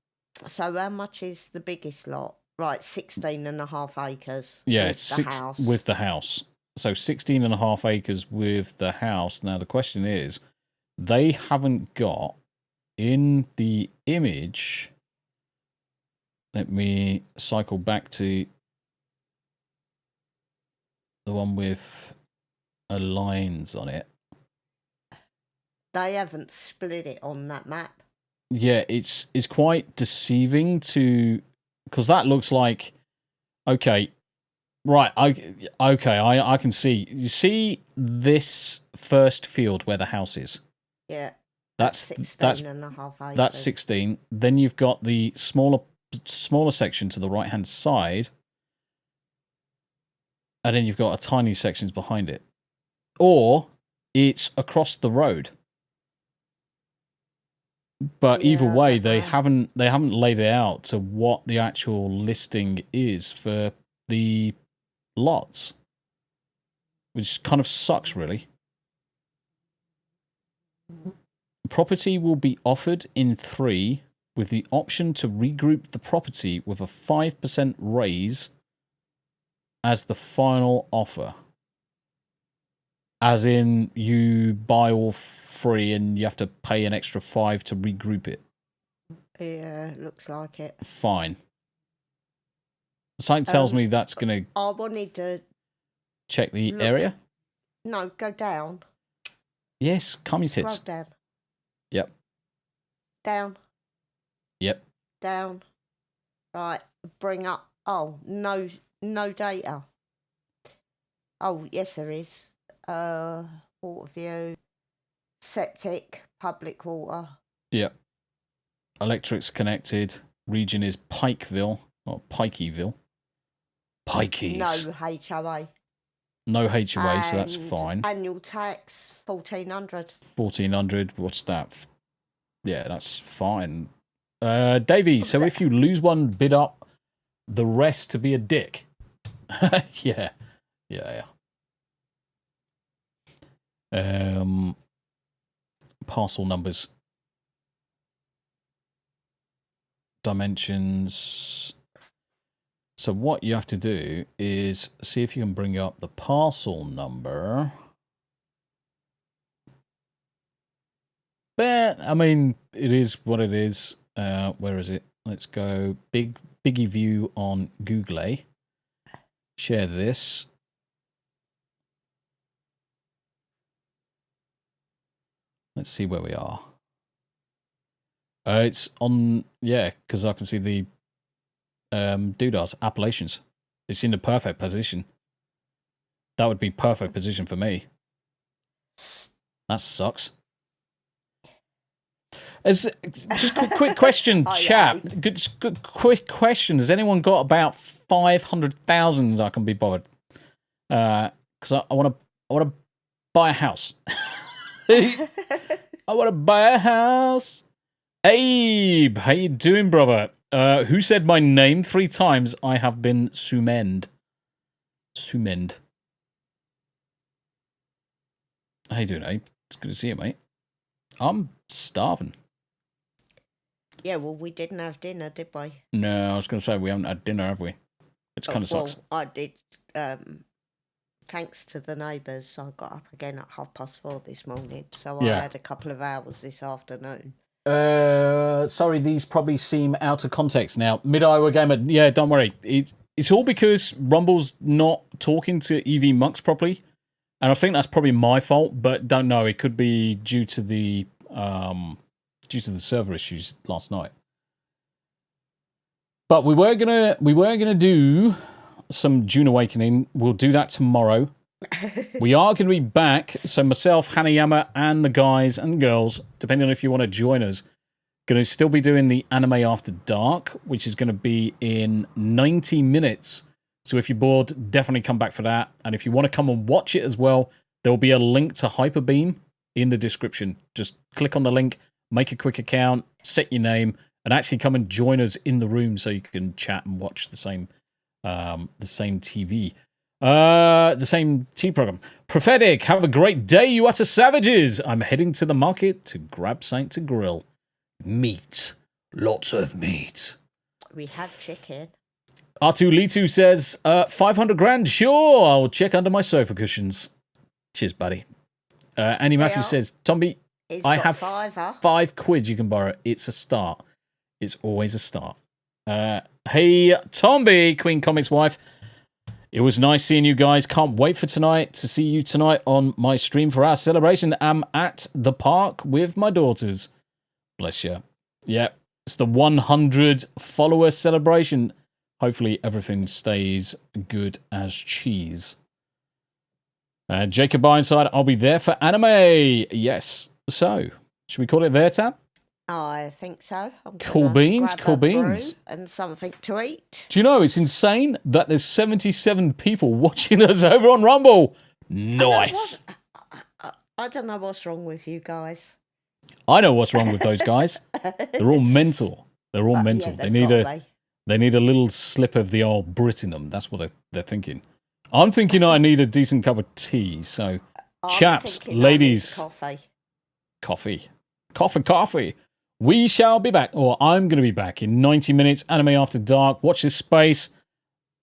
So how much is the biggest lot? Right, 16.5 acres. Yeah, with the house. So 16.5 acres with the house. Now the question is, they haven't got in the image. Let me cycle back to the one with lines on it. They haven't split it on that map. Yeah, it's quite deceiving because that looks like okay. Right, I can see. You see this first field where the house is? Yeah. That's 16.5 acres. That's 16. Then you've got the smaller section to the right-hand side. And then you've got a tiny sections behind it. Or it's across the road. But either way, they haven't laid it out to what the actual listing is for the lots, which kind of sucks, really. Property will be offered in 3 with the option to regroup the property with a 5% raise as the final offer. As in, you buy all 3 and you have to pay an extra 5 to regroup it. Yeah, looks like it. Fine. Something tells me that's going to... I wanted to... Check the area? No, go down. Yes, calm your tits. Scroll down. Yep. Down. Yep. Down. Right, bring up... Oh, no data. Oh, yes, there is. Water view. Septic. Public water. Yep. Electric's connected. Region is Pikeville, not Pikeyville. Pikeys. No HOA. No HOA, so that's fine. Annual tax, 1,400. 1,400, what's that? Yeah, that's fine. Davey, so if you lose one, bid up the rest to be a dick. Yeah. Parcel numbers. Dimensions. So what you have to do is see if you can bring up the parcel number. But, I mean, it is what it is. Where is it? Let's go Biggie View on Google. Share this. Let's see where we are. It's on, yeah, because I can see the doodahs, appellations. It's in the perfect position. That would be perfect position for me. That sucks. Just quick question, chat. Good quick question. Has anyone got about 500,000 I can be bothered? Because I want to buy a house. I want to buy a house. Abe, how you doing, brother? Who said my name 3 times? I have been Sumend. How you doing, Abe? It's good to see you, mate. I'm starving. Yeah, well, we didn't have dinner, did we? No, I was going to say we haven't had dinner, have we? It kind of sucks. Well, I did. Thanks to the neighbours, I got up again at 4:30 this morning, so I had a couple of hours this afternoon. Sorry, these probably seem out of context now. Mid-Iowa Gamer, yeah, don't worry. It's all because Rumble's not talking to EV Monks properly, and I think that's probably my fault, but don't know. It could be due to the server issues last night. But we were gonna do some June Awakening. We'll do that tomorrow. We are going to be back. So myself, Hanayama, and the guys and girls, depending on if you want to join us, going to still be doing the Anime After Dark, which is going to be in 90 minutes. So if you're bored, definitely come back for that. And if you want to come and watch it as well, there will be a link to Hyperbeam in the description. Just click on the link, make a quick account, set your name, and actually come and join us in the room so you can chat and watch the same TV. The same TV program. Prophetic, have a great day, you utter savages. I'm heading to the market to grab something to grill. Meat. Lots of meat. We have chicken. R2 Litu says, 500 grand, sure, I'll check under my sofa cushions. Cheers, buddy. Andy Matthews says, Tombi, I have £5 you can borrow. It's a start. It's always a start. Hey, Tombi, Queen Comics wife. It was nice seeing you guys. Can't wait for tonight to see you tonight on my stream for our celebration. I'm at the park with my daughters. Bless you. Yeah, it's the 100 follower celebration. Hopefully everything stays good as cheese. Jacob Ironside, I'll be there for anime. Yes. So, should we call it there, Tab? I think so. Cool beans. And something to eat. Do you know, it's insane that there's 77 people watching us over on Rumble. Nice. I don't know what's wrong with you guys. I know what's wrong with those guys. They're all mental. They're all mental. Yeah, they They need a little slip of the old Brit in them. That's what they're thinking. I'm thinking I need a decent cup of tea. So, chaps, ladies, coffee. We shall be back, or I'm going to be back in 90 minutes. Anime After Dark. Watch this space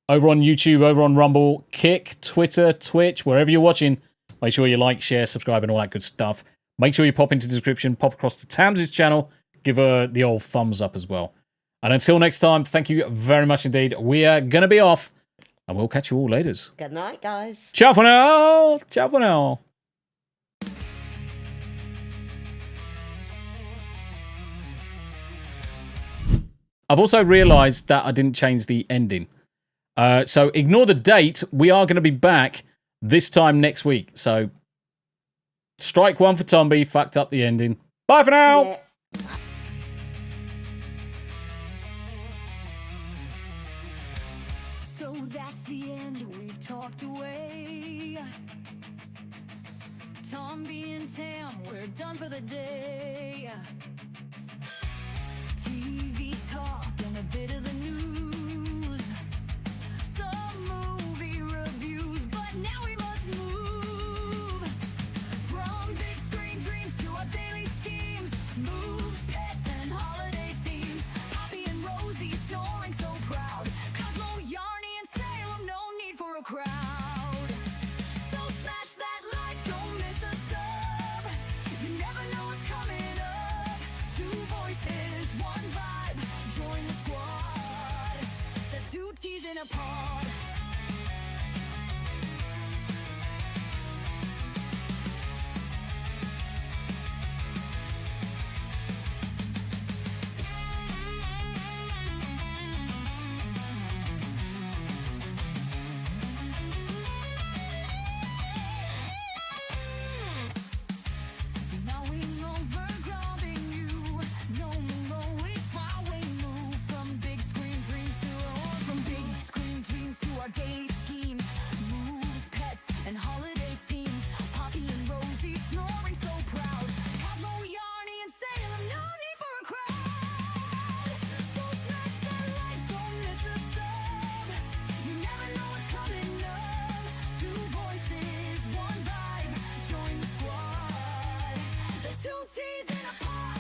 over on YouTube, over on Rumble, Kick, Twitter, Twitch, wherever you're watching. Make sure you like, share, subscribe, and all that good stuff. Make sure you pop into the description, pop across to Tam's channel, give her the old thumbs up as well. And until next time, thank you very much indeed. We are going to be off, and we'll catch you all later. Good night, guys. Ciao for now. Ciao for now. I've also realised that I didn't change the ending. So ignore the date. We are going to be back this time next week. So strike one for Tombi. Fucked up the ending. Bye for now. Yeah. So that's the end. We've talked away. Tombi and Tam, we're done for the day. TV talk and a bit of the news. Some movie reviews, but now we must move. From big screen dreams to our daily schemes. Moves, pets, and holiday themes. Poppy and Rosie snoring so proud. Cosmo, Yarny, and Salem, no need for a crowd. So smash that like, don't miss a sub. You never know what's coming up. Two voices, one vibe, join the squad. There's two T's in a pod. Gnawing over grabbing you. No more if I move from big screen dreams to our daily schemes. Moves, pets, and holiday themes. Poppy and Rosie snoring so proud. Cosmo, Yarny, and Salem, no need for a crowd. So smash that like, don't miss a sub. You never know what's coming up. Two voices, one vibe, join the squad. There's two T's in a pod.